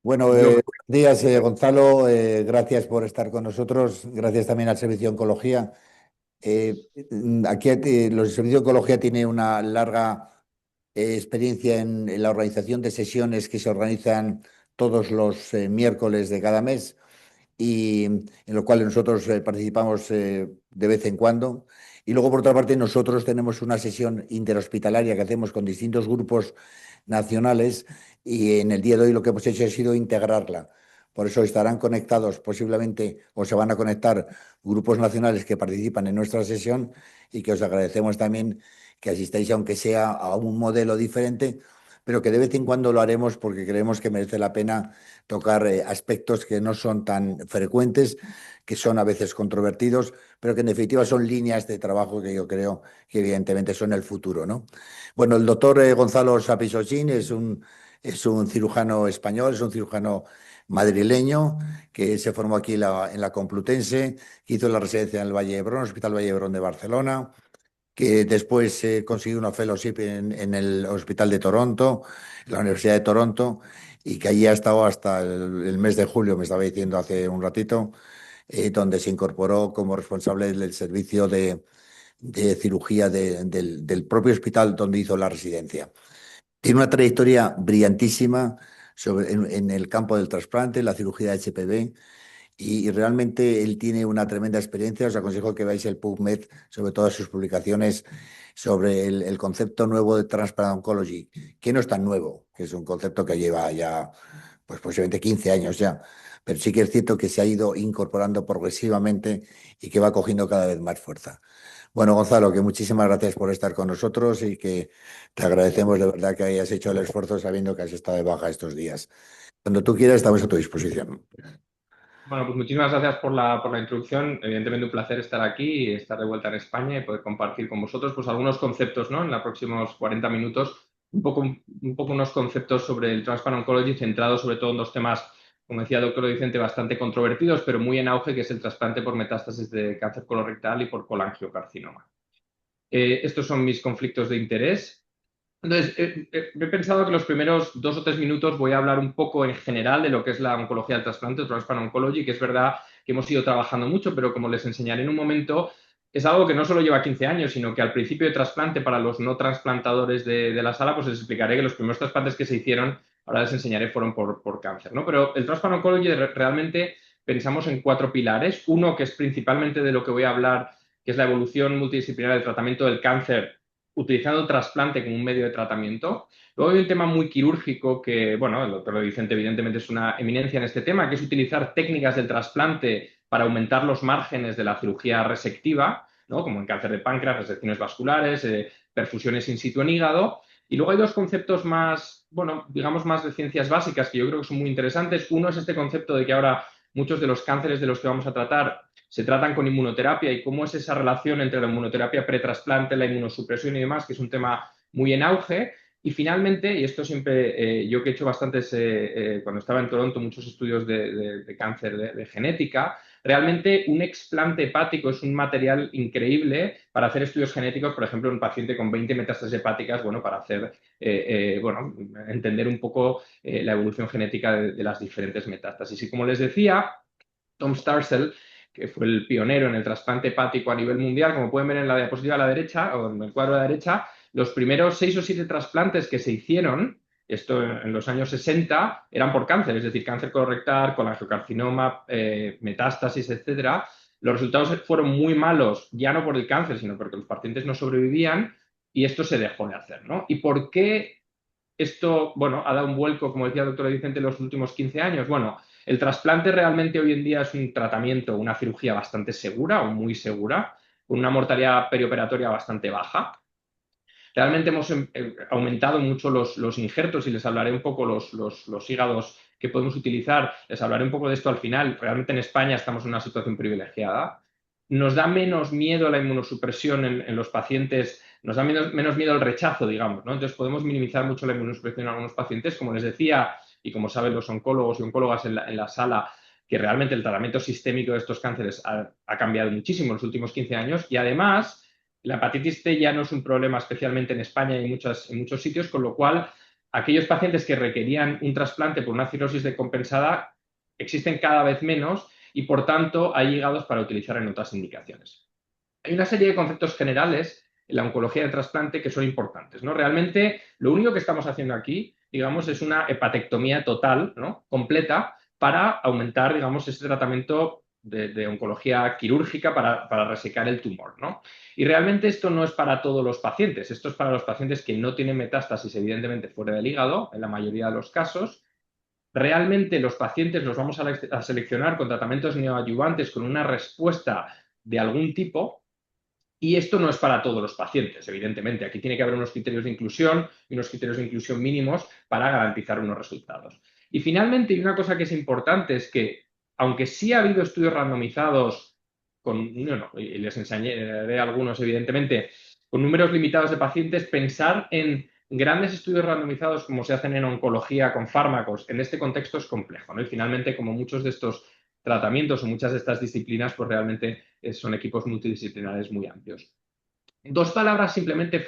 Bueno, Yo, buenos días, Gonzalo. Gracias por estar con nosotros. Gracias también al Servicio de Oncología. Aquí los Servicios de Oncología tiene una larga experiencia en la organización de sesiones que se organizan todos los miércoles de cada mes y en lo cual nosotros participamos de vez en cuando. Y luego, por otra parte, nosotros tenemos una sesión interhospitalaria que hacemos con distintos grupos nacionales y en el día de hoy lo que hemos hecho ha sido integrarla. Por eso estarán conectados posiblemente o se van a conectar grupos nacionales que participan en nuestra sesión y que os agradecemos también que asistáis, aunque sea a un modelo diferente, pero que de vez en cuando lo haremos porque creemos que merece la pena tocar aspectos que no son tan frecuentes, que son a veces controvertidos, pero que en definitiva son líneas de trabajo que yo creo que evidentemente son el futuro, ¿no? Bueno, el doctor Gonzalo Sapisochín es un cirujano español, es un cirujano madrileño que se formó aquí en la Complutense, que hizo la residencia en el Valle de Hebrón, Hospital Valle de Hebrón de Barcelona, que después consiguió una fellowship en el Hospital de Toronto, en la Universidad de Toronto, y que allí ha estado hasta el mes de julio, me estaba diciendo hace un ratito, donde se incorporó como responsable del servicio de cirugía del propio hospital donde hizo la residencia. Tiene una trayectoria brillantísima en el campo del trasplante, la cirugía HPV, y realmente él tiene una tremenda experiencia. Os aconsejo que veáis el PubMed sobre todas sus publicaciones sobre el concepto nuevo de Transplant Oncology, que no es tan nuevo, que es un concepto que lleva ya pues posiblemente 15 años ya, pero sí que es cierto que se ha ido incorporando progresivamente y que va cogiendo cada vez más fuerza. Bueno, Gonzalo, que muchísimas gracias por estar con nosotros y que te agradecemos de verdad que hayas hecho el esfuerzo sabiendo que has estado de baja estos días. Cuando tú quieras, estamos a tu disposición. bueno, pues muchísimas gracias por la introducción. Evidentemente un placer estar aquí y estar de vuelta en España y poder compartir con vosotros pues algunos conceptos, ¿no? En los próximos 40 minutos, un poco unos conceptos sobre el Transplant Oncology centrados sobre todo en dos temas, como decía el doctor Vicente, bastante controvertidos, pero muy en auge, que es el trasplante por metástasis de cáncer colorectal y por colangiocarcinoma. Estos son mis conflictos de interés. Entonces, he pensado que los primeros 2 o 3 minutos voy a hablar un poco en general de lo que es la oncología del trasplante, el Transplant Oncology, que es verdad que hemos ido trabajando mucho, pero como les enseñaré en un momento, es algo que no solo lleva 15 años, sino que al principio de trasplante, para los no trasplantadores de la sala, pues les explicaré que los primeros trasplantes que se hicieron, ahora les enseñaré, fueron por cáncer, ¿no? Pero el Transplant Oncology realmente pensamos en cuatro pilares. Uno, que es principalmente de lo que voy a hablar, que es la evolución multidisciplinar del tratamiento del cáncer utilizando el trasplante como un medio de tratamiento. Luego hay un tema muy quirúrgico que, bueno, el doctor Vicente evidentemente es una eminencia en este tema, que es utilizar técnicas del trasplante para aumentar los márgenes de la cirugía resectiva, ¿no? Como en cáncer de páncreas, resecciones vasculares, perfusiones in situ en hígado. Y luego hay dos conceptos más, bueno, digamos más de ciencias básicas que yo creo que son muy interesantes. Uno es este concepto de que ahora muchos de los cánceres de los que vamos a tratar se tratan con inmunoterapia y cómo es esa relación entre la inmunoterapia pretrasplante, la inmunosupresión y demás, que es un tema muy en auge. Y finalmente, y esto siempre, yo que he hecho bastantes, cuando estaba en Toronto, muchos estudios de cáncer de genética, realmente un explante hepático es un material increíble para hacer estudios genéticos, por ejemplo, en un paciente con 20 metástasis hepáticas, bueno, para hacer, bueno, entender un poco la evolución genética de las diferentes metástasis. Y como les decía, Tom Starzl, que fue el pionero en el trasplante hepático a nivel mundial, como pueden ver en la diapositiva a la derecha o en el cuadro a la derecha, los primeros 6 o 7 trasplantes que se hicieron, esto en los años 60, eran por cáncer, es decir, cáncer colorectal, colangiocarcinoma, metástasis, etcétera. Los resultados fueron muy malos, ya no por el cáncer, sino porque los pacientes no sobrevivían y esto se dejó de hacer, ¿no? ¿Y por qué esto, bueno, ha dado un vuelco, como decía el doctor Vicente, en los últimos 15 años? Bueno, el trasplante realmente hoy en día es un tratamiento, una cirugía bastante segura o muy segura, con una mortalidad perioperatoria bastante baja. Realmente hemos aumentado mucho los injertos y les hablaré un poco los hígados que podemos utilizar. Les hablaré un poco de esto al final. Realmente en España estamos en una situación privilegiada. Nos da menos miedo la inmunosupresión en los pacientes, nos da menos miedo el rechazo, digamos, ¿no? Entonces podemos minimizar mucho la inmunosupresión en algunos pacientes, como les decía, y como saben los oncólogos y oncólogas en la sala, que realmente el tratamiento sistémico de estos cánceres ha cambiado muchísimo en los últimos 15 años y además la hepatitis C ya no es un problema, especialmente en España y en muchos sitios, con lo cual aquellos pacientes que requerían un trasplante por una cirrosis decompensada existen cada vez menos y, por tanto, hay hígados para utilizar en otras indicaciones. Hay una serie de conceptos generales en la oncología de trasplante que son importantes, ¿no? Realmente, lo único que estamos haciendo aquí, digamos, es una hepatectomía total, ¿no? Completa para aumentar, digamos, este tratamiento de oncología quirúrgica para resecar el tumor, ¿no? Y realmente esto no es para todos los pacientes, esto es para los pacientes que no tienen metástasis, evidentemente, fuera del hígado, en la mayoría de los casos. Realmente los pacientes los vamos a seleccionar con tratamientos neoadyuvantes con una respuesta de algún tipo, y esto no es para todos los pacientes, evidentemente. Aquí tiene que haber unos criterios de inclusión y unos criterios de inclusión mínimos para garantizar unos resultados. Y finalmente, y una cosa que es importante es que, aunque sí ha habido estudios randomizados y les enseñaré algunos, evidentemente, con números limitados de pacientes, pensar en grandes estudios randomizados como se hacen en oncología con fármacos en este contexto es complejo, ¿no? Y finalmente, como muchos de estos tratamientos o muchas de estas disciplinas, pues realmente son equipos multidisciplinares muy amplios. Dos palabras simplemente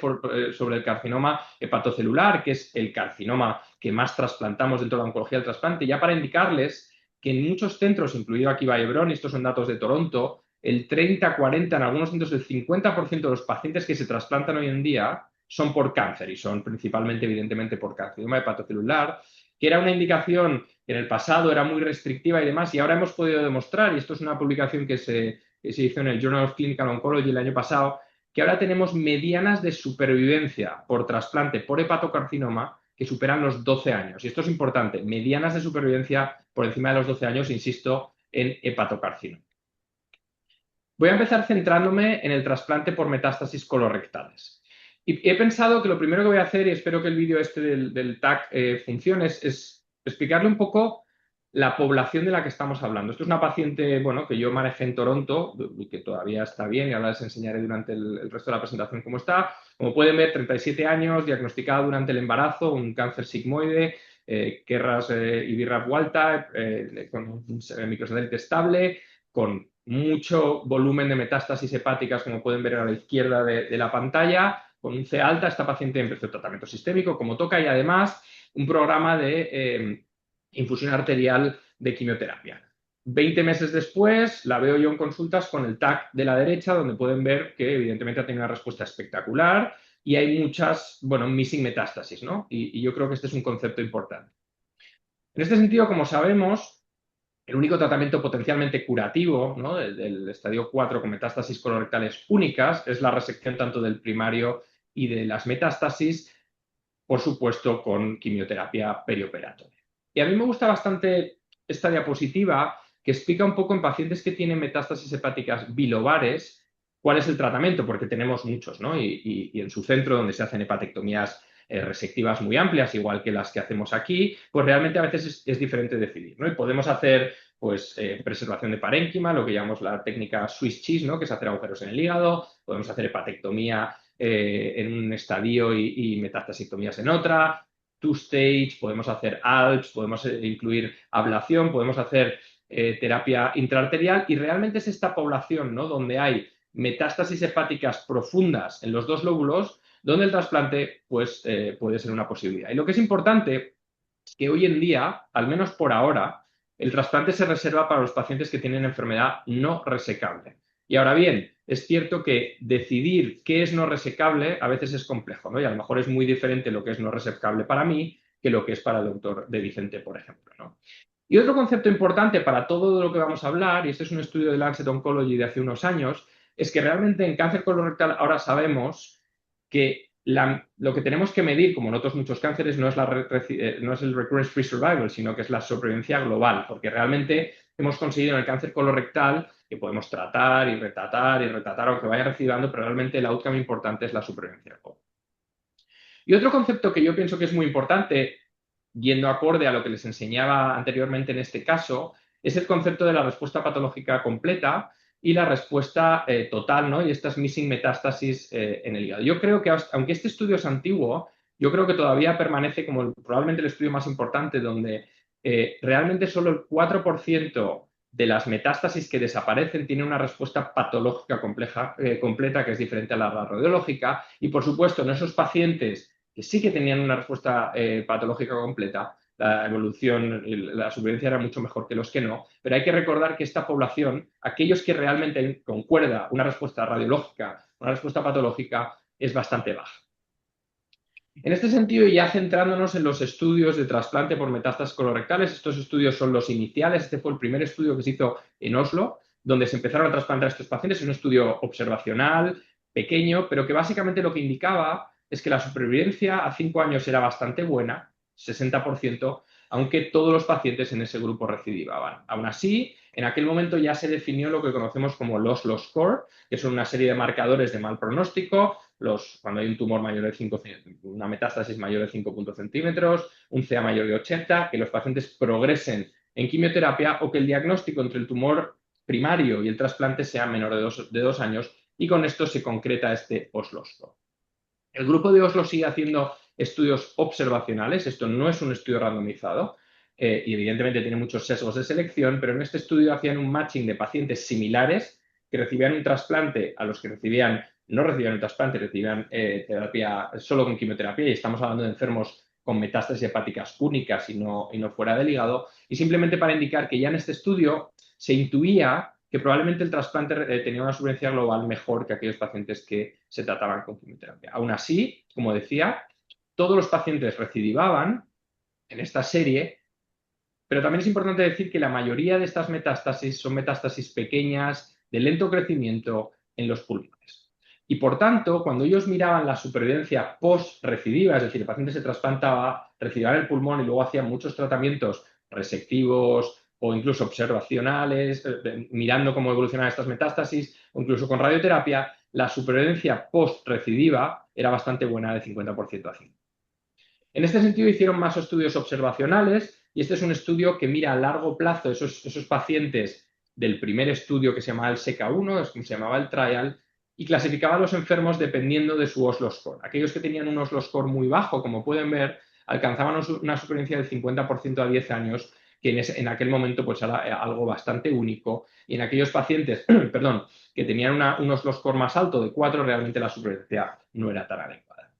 sobre el carcinoma hepatocelular, que es el carcinoma que más trasplantamos dentro de la oncología del trasplante, ya para indicarles que en muchos centros, incluido aquí Vallebron, y estos son datos de Toronto, el 30, 40, en algunos centros el 50% de los pacientes que se trasplantan hoy en día son por cáncer y son principalmente, evidentemente, por carcinoma hepatocelular, que era una indicación que en el pasado era muy restrictiva y demás, y ahora hemos podido demostrar, y esto es una publicación que se hizo en el Journal of Clinical Oncology el año pasado, que ahora tenemos medianas de supervivencia por trasplante por hepatocarcinoma que superan los 12 años. Y esto es importante, medianas de supervivencia por encima de los 12 años, insisto, en hepatocarcinoma. Voy a empezar centrándome en el trasplante por metástasis colorectales. Y he pensado que lo primero que voy a hacer, y espero que el vídeo este del TAC funcione, es explicarle un poco la población de la que estamos hablando. Esto es una paciente, bueno, que yo manejé en Toronto, y que todavía está bien, y ahora les enseñaré durante el resto de la presentación cómo está. Como pueden ver, 37 años, diagnosticada durante el embarazo, un cáncer sigmoide, KRAS y BRAF wild-type, con un microsatélite estable, con mucho volumen de metástasis hepáticas, como pueden ver a la izquierda de la pantalla, con un C alta. Esta paciente empezó tratamiento sistémico, como toca, y además un programa de infusión arterial de quimioterapia. 20 meses después la veo yo en consultas con el TAC de la derecha, donde pueden ver que evidentemente ha tenido una respuesta espectacular y hay muchas, bueno, missing metástasis, ¿no? Y yo creo que este es un concepto importante. En este sentido, como sabemos, el único tratamiento potencialmente curativo, ¿no?, del estadio 4 con metástasis colorectales únicas es la resección tanto del primario y de las metástasis, por supuesto, con quimioterapia perioperatoria. Y a mí me gusta bastante esta diapositiva que explica un poco en pacientes que tienen metástasis hepáticas bilobares cuál es el tratamiento, porque tenemos muchos, ¿no? Y en su centro, donde se hacen hepatectomías resectivas muy amplias, igual que las que hacemos aquí, pues realmente a veces es diferente decidir, ¿no? Y podemos hacer, pues, preservación de parénquima, lo que llamamos la técnica Swiss cheese, ¿no?, que es hacer agujeros en el hígado. Podemos hacer hepatectomía en un estadio y metastasectomías en otra, two-stage, podemos hacer ALPS, podemos incluir ablación, podemos hacer terapia intraarterial, y realmente es esta población, ¿no?, donde hay metástasis hepáticas profundas en los dos lóbulos, donde el trasplante, pues, puede ser una posibilidad. Y lo que es importante es que hoy en día, al menos por ahora, el trasplante se reserva para los pacientes que tienen enfermedad no resecable. Y ahora bien, es cierto que decidir qué es no resecable a veces es complejo, ¿no? Y a lo mejor es muy diferente lo que es no resecable para mí que lo que es para el doctor de Vicente, por ejemplo, ¿no? Y otro concepto importante para todo de lo que vamos a hablar, y este es un estudio de Lancet Oncology de hace unos años, es que realmente en cáncer colorectal ahora sabemos que lo que tenemos que medir, como en otros muchos cánceres, no es el recurrence free survival, sino que es la sobrevivencia global, porque realmente hemos conseguido en el cáncer colorectal que podemos tratar y retratar, aunque vaya recidivando, pero realmente el outcome importante es la supervivencia global. Y otro concepto que yo pienso que es muy importante, yendo acorde a lo que les enseñaba anteriormente en este caso, es el concepto de la respuesta patológica completa y la respuesta total, ¿no?, y estas missing metástasis en el hígado. Yo creo que, aunque este estudio es antiguo, yo creo que todavía permanece como probablemente el estudio más importante, donde realmente solo el 4% de las metástasis que desaparecen tiene una respuesta patológica completa, que es diferente a la radiológica, y por supuesto en esos pacientes que sí que tenían una respuesta patológica completa, la evolución y la supervivencia era mucho mejor que los que no, pero hay que recordar que esta población, aquellos que realmente concuerda una respuesta radiológica, una respuesta patológica, es bastante baja. En este sentido, ya centrándonos en los estudios de trasplante por metástasis colorectales, estos estudios son los iniciales. Este fue el primer estudio que se hizo en Oslo, donde se empezaron a trasplantar a estos pacientes. Es un estudio observacional, pequeño, pero que básicamente lo que indicaba es que la supervivencia a 5 años era bastante buena, 60%, aunque todos los pacientes en ese grupo recidivaban. Aún así, en aquel momento ya se definió lo que conocemos como los Oslo Score, que son una serie de marcadores de mal pronóstico, cuando hay un tumor mayor de 5, una metástasis mayor de 5 centímetros, un CA mayor de 80, que los pacientes progresen en quimioterapia o que el diagnóstico entre el tumor primario y el trasplante sea menor de 2 años, y con esto se concreta este Oslo Score. El grupo de Oslo sigue haciendo estudios observacionales, esto no es un estudio randomizado, y evidentemente tiene muchos sesgos de selección, pero en este estudio hacían un matching de pacientes similares que recibían un trasplante a los que no recibían un trasplante, recibían terapia solo con quimioterapia, y estamos hablando de enfermos con metástasis hepáticas únicas y no fuera del hígado, y simplemente para indicar que ya en este estudio se intuía que probablemente el trasplante tenía una supervivencia global mejor que aquellos pacientes que se trataban con quimioterapia. Aún así, como decía, todos los pacientes recidivaban en esta serie, pero también es importante decir que la mayoría de estas metástasis son metástasis pequeñas, de lento crecimiento en los pulmones. Y por tanto, cuando ellos miraban la supervivencia post-recidiva, es decir, el paciente se trasplantaba, recibía el pulmón y luego hacían muchos tratamientos resectivos o incluso observacionales, mirando cómo evolucionaban estas metástasis, o incluso con radioterapia, la supervivencia post-recidiva era bastante buena, de 50% a 5%. En este sentido, hicieron más estudios observacionales, y este es un estudio que mira a largo plazo esos pacientes del primer estudio que se llamaba el SECA-1, es como se llamaba el trial, y clasificaba a los enfermos dependiendo de su Oslo score. Aquellos que tenían un Oslo score muy bajo, como pueden ver, alcanzaban una supervivencia del 50% a 10 años, que en aquel momento pues era algo bastante único, y en aquellos pacientes perdón, que tenían un Oslo score más alto de 4, realmente la supervivencia no era tan adecuada.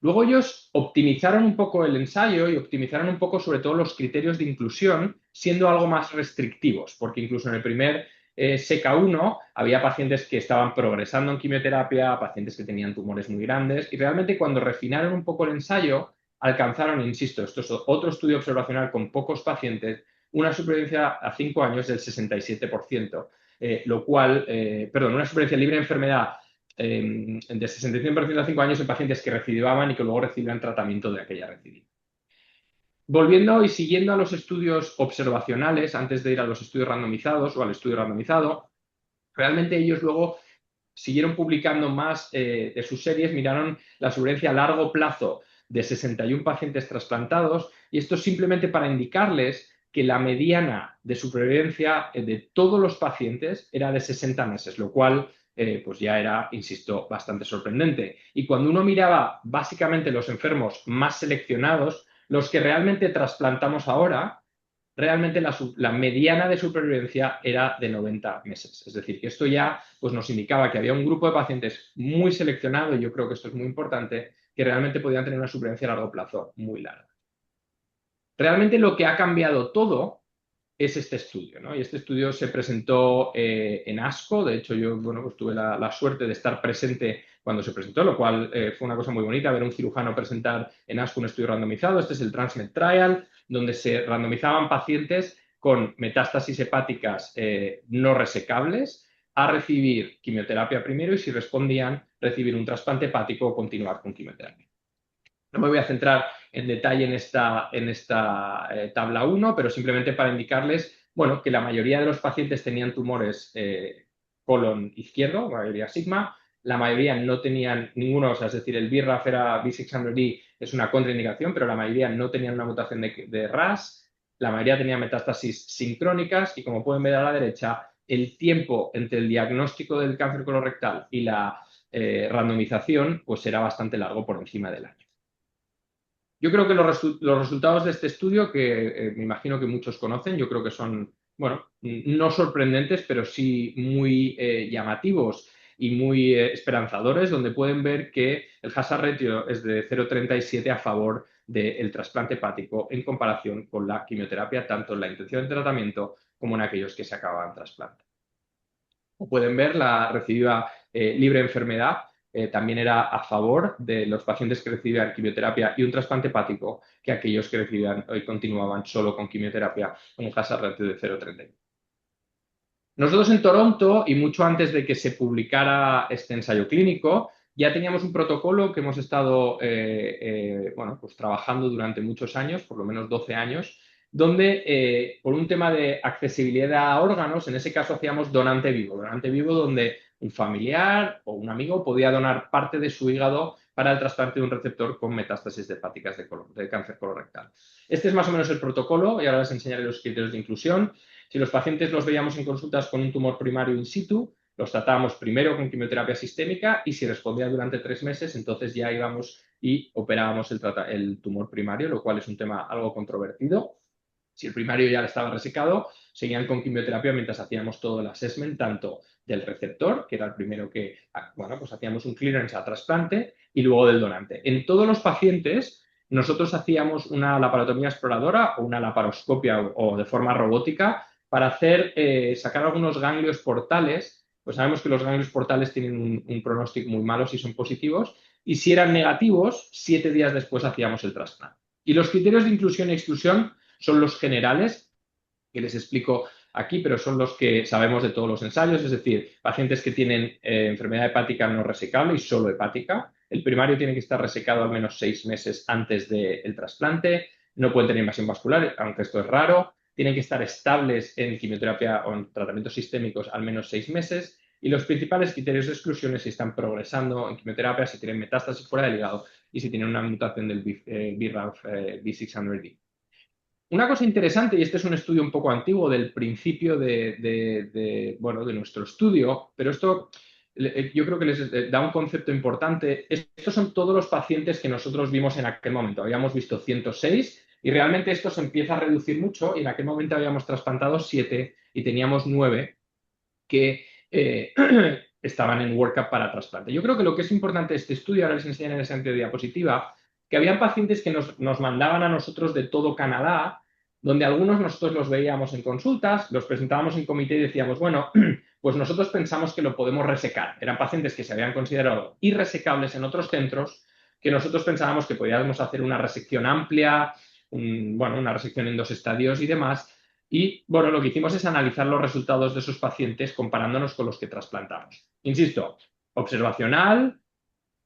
Luego ellos optimizaron un poco el ensayo y optimizaron un poco sobre todo los criterios de inclusión, siendo algo más restrictivos, porque incluso en el primer SECA-1 había pacientes que estaban progresando en quimioterapia, pacientes que tenían tumores muy grandes, y realmente cuando refinaron un poco el ensayo, alcanzaron, insisto, esto es otro estudio observacional con pocos pacientes, una supervivencia a 5 años del 67%, una supervivencia libre de enfermedad de 65% a 5 años en pacientes que recidivaban y que luego recibían tratamiento de aquella recidiva. Volviendo y siguiendo a los estudios observacionales, antes de ir a los estudios randomizados o al estudio randomizado, realmente ellos luego siguieron publicando más de sus series, miraron la supervivencia a largo plazo de 61 pacientes trasplantados, y esto simplemente para indicarles que la mediana de supervivencia de todos los pacientes era de 60 meses, lo cual pues ya era, insisto, bastante sorprendente. Y cuando uno miraba básicamente los enfermos más seleccionados, los que realmente trasplantamos ahora, realmente la mediana de supervivencia era de 90 meses. Es decir, que esto ya pues, nos indicaba que había un grupo de pacientes muy seleccionado, y yo creo que esto es muy importante, que realmente podían tener una supervivencia a largo plazo muy larga. Realmente lo que ha cambiado todo es este estudio, ¿no? Y este estudio se presentó en ASCO. De hecho, yo pues tuve la suerte de estar presente cuando se presentó, lo cual fue una cosa muy bonita, ver a un cirujano presentar en ASCO un estudio randomizado. Este es el TransMed Trial, donde se randomizaban pacientes con metástasis hepáticas no resecables a recibir quimioterapia primero, y si respondían, recibir un trasplante hepático o continuar con quimioterapia. No me voy a centrar en detalle en esta tabla 1, pero simplemente para indicarles, bueno, que la mayoría de los pacientes tenían tumores colon izquierdo, la mayoría sigma, la mayoría no tenían ninguno, o sea, es decir, el BRAF era B600E, es una contraindicación, pero la mayoría no tenían una mutación de RAS, la mayoría tenían metástasis sincrónicas, y como pueden ver a la derecha, el tiempo entre el diagnóstico del cáncer colorectal y la randomización pues era bastante largo, por encima del año. Yo creo que los resultados de este estudio, que me imagino que muchos conocen, yo creo que son, bueno, no sorprendentes, pero sí muy llamativos. y muy esperanzadores, donde pueden ver que el hazard ratio es de 0,37 a favor del trasplante hepático en comparación con la quimioterapia, tanto en la intención de tratamiento como en aquellos que se acababan trasplante. Como pueden ver, la recidiva libre de enfermedad también era a favor de los pacientes que recibían quimioterapia y un trasplante hepático que aquellos que recibían y continuaban solo con quimioterapia con un hazard ratio de 0,30. Nosotros en Toronto, y mucho antes de que se publicara este ensayo clínico, ya teníamos un protocolo que hemos estado bueno, pues trabajando durante muchos años, por lo menos 12 años, donde por un tema de accesibilidad a órganos, en ese caso hacíamos donante vivo donde un familiar o un amigo podía donar parte de su hígado para el trasplante de un receptor con metástasis hepáticas de cáncer colorectal. Este es más o menos el protocolo y ahora les enseñaré los criterios de inclusión. Si los pacientes los veíamos en consultas con un tumor primario in situ, los tratábamos primero con quimioterapia sistémica y si respondía durante 3 meses, entonces ya íbamos y operábamos el tumor primario, lo cual es un tema algo controvertido. Si el primario ya estaba resecado, seguían con quimioterapia mientras hacíamos todo el assessment, tanto del receptor, que era el primero que, bueno, pues hacíamos un clearance a trasplante, y luego del donante. En todos los pacientes, nosotros hacíamos una laparotomía exploradora o una laparoscopia o de forma robótica para sacar algunos ganglios portales. Pues sabemos que los ganglios portales tienen un pronóstico muy malo si son positivos, y si eran negativos, 7 días después hacíamos el trasplante. Y los criterios de inclusión y exclusión son los generales, que les explico aquí, pero son los que sabemos de todos los ensayos, es decir, pacientes que tienen enfermedad hepática no resecable y solo hepática. El primario tiene que estar resecado al menos 6 meses antes del trasplante, no pueden tener invasión vascular, aunque esto es raro, tienen que estar estables en quimioterapia o en tratamientos sistémicos al menos 6 meses, y los principales criterios de exclusión es si están progresando en quimioterapia, si tienen metástasis fuera del hígado y si tienen una mutación del BRAF V600D. Una cosa interesante, y este es un estudio un poco antiguo del principio bueno, de nuestro estudio, pero esto yo creo que les da un concepto importante. Estos son todos los pacientes que nosotros vimos en aquel momento. Habíamos visto 106 y realmente esto se empieza a reducir mucho y en aquel momento habíamos trasplantado 7 y teníamos 9 que estaban en workup para trasplante. Yo creo que lo que es importante de este estudio, ahora les enseñaré en esa diapositiva, que habían pacientes que nos mandaban a nosotros de todo Canadá, donde algunos nosotros los veíamos en consultas, los presentábamos en comité y decíamos, bueno, pues nosotros pensamos que lo podemos resecar. Eran pacientes que se habían considerado irresecables en otros centros, que nosotros pensábamos que podíamos hacer una resección amplia, bueno, una resección en 2 estadios y demás. Y bueno, lo que hicimos es analizar los resultados de esos pacientes comparándonos con los que trasplantamos. Insisto, observacional,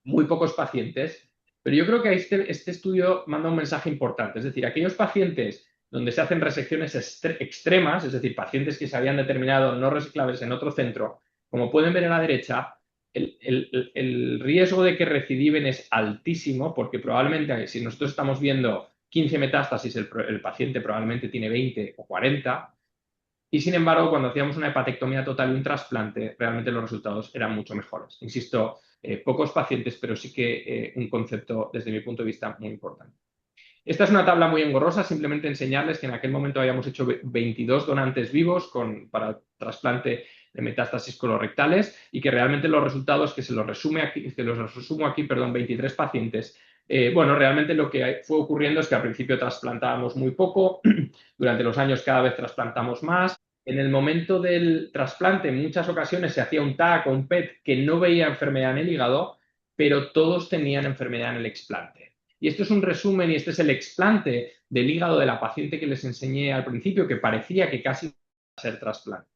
muy pocos pacientes, pero yo creo que este estudio manda un mensaje importante. Es decir, aquellos pacientes donde se hacen resecciones extremas, es decir, pacientes que se habían determinado no reseclables en otro centro, como pueden ver en la derecha, el riesgo de que recidiven es altísimo porque probablemente si nosotros estamos viendo 15 metástasis, el paciente probablemente tiene 20 o 40. Y sin embargo, cuando hacíamos una hepatectomía total y un trasplante, realmente los resultados eran mucho mejores. Insisto, pocos pacientes, pero sí que un concepto, desde mi punto de vista, muy importante. Esta es una tabla muy engorrosa, simplemente enseñarles que en aquel momento habíamos hecho 22 donantes vivos para trasplante de metástasis colorectales y que realmente los resultados, que se los resumo aquí, 23 pacientes. Bueno, realmente lo que fue ocurriendo es que al principio trasplantábamos muy poco, durante los años cada vez trasplantamos más. En el momento del trasplante, en muchas ocasiones se hacía un TAC o un PET que no veía enfermedad en el hígado, pero todos tenían enfermedad en el explante. Y esto es un resumen y este es el explante del hígado de la paciente que les enseñé al principio, que parecía que casi iba a ser trasplante.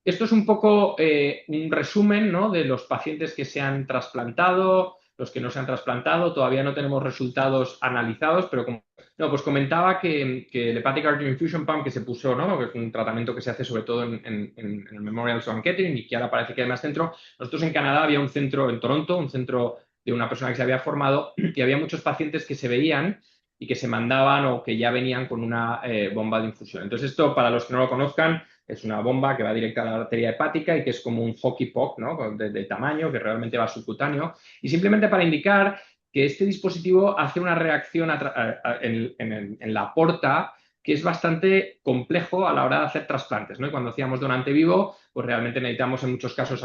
Esto es un poco un resumen, ¿no?, de los pacientes que se han trasplantado, los que no se han trasplantado. Todavía no tenemos resultados analizados, pero pues comentaba que el Hepatic Artery Infusion Pump que se puso, ¿no?, que es un tratamiento que se hace sobre todo en el Memorial Sloan Kettering y que ahora parece que hay más centro. Nosotros en Canadá había un centro en Toronto, un centro de una persona que se había formado y había muchos pacientes que se veían y que se mandaban o que ya venían con una bomba de infusión. Entonces esto, para los que no lo conozcan, es una bomba que va directa a la arteria hepática y que es como un hockey puck, ¿no?, de tamaño, que realmente va subcutáneo. Y simplemente para indicar que este dispositivo hace una reacción en la porta que es bastante complejo a la hora de hacer trasplantes, ¿no? Y cuando hacíamos donante vivo, pues realmente necesitamos en muchos casos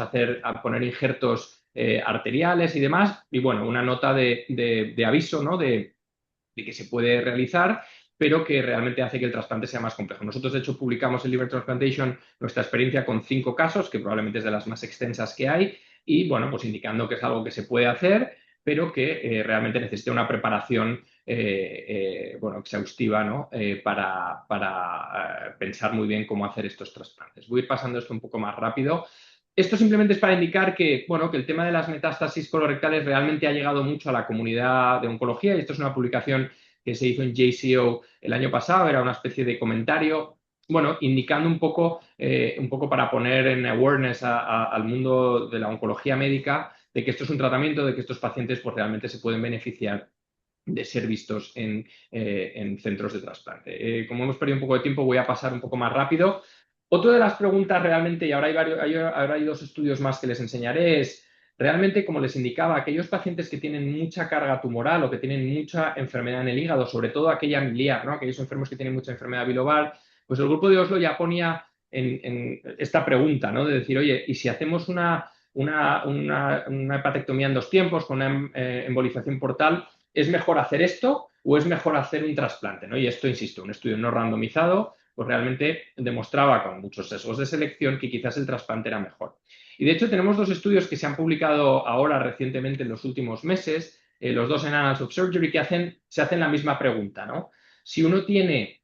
poner injertos arteriales y demás. Y bueno, una nota de aviso, ¿no? De que se puede realizar, pero que realmente hace que el trasplante sea más complejo. Nosotros, de hecho, publicamos en Liver Transplantation nuestra experiencia con 5 casos, que probablemente es de las más extensas que hay, y bueno, pues indicando que es algo que se puede hacer, pero que realmente necesita una preparación bueno, exhaustiva, ¿no? Para pensar muy bien cómo hacer estos trasplantes. Voy a ir pasando esto un poco más rápido. Esto simplemente es para indicar que, bueno, que el tema de las metástasis colorectales realmente ha llegado mucho a la comunidad de oncología, y esto es una publicación que se hizo en JCO el año pasado, era una especie de comentario, bueno, indicando un poco para poner en awareness al mundo de la oncología médica de que esto es un tratamiento, de que estos pacientes pues, realmente se pueden beneficiar de ser vistos en centros de trasplante. Como hemos perdido un poco de tiempo, voy a pasar un poco más rápido. Otra de las preguntas realmente, y ahora hay 2 estudios más que les enseñaré, es realmente, como les indicaba, aquellos pacientes que tienen mucha carga tumoral o que tienen mucha enfermedad en el hígado, sobre todo aquella miliar, ¿no? Aquellos enfermos que tienen mucha enfermedad bilobar, pues el grupo de Oslo ya ponía en esta pregunta, ¿no? De decir, oye, ¿y si hacemos una hepatectomía en 2 tiempos con una embolización portal? ¿Es mejor hacer esto o es mejor hacer un trasplante, ¿no? Y esto, insisto, un estudio no randomizado, pues realmente demostraba con muchos sesgos de selección que quizás el trasplante era mejor. Y de hecho tenemos 2 estudios que se han publicado ahora recientemente en los últimos meses, los 2 en Annals of Surgery, que se hacen la misma pregunta, ¿no? Si uno tiene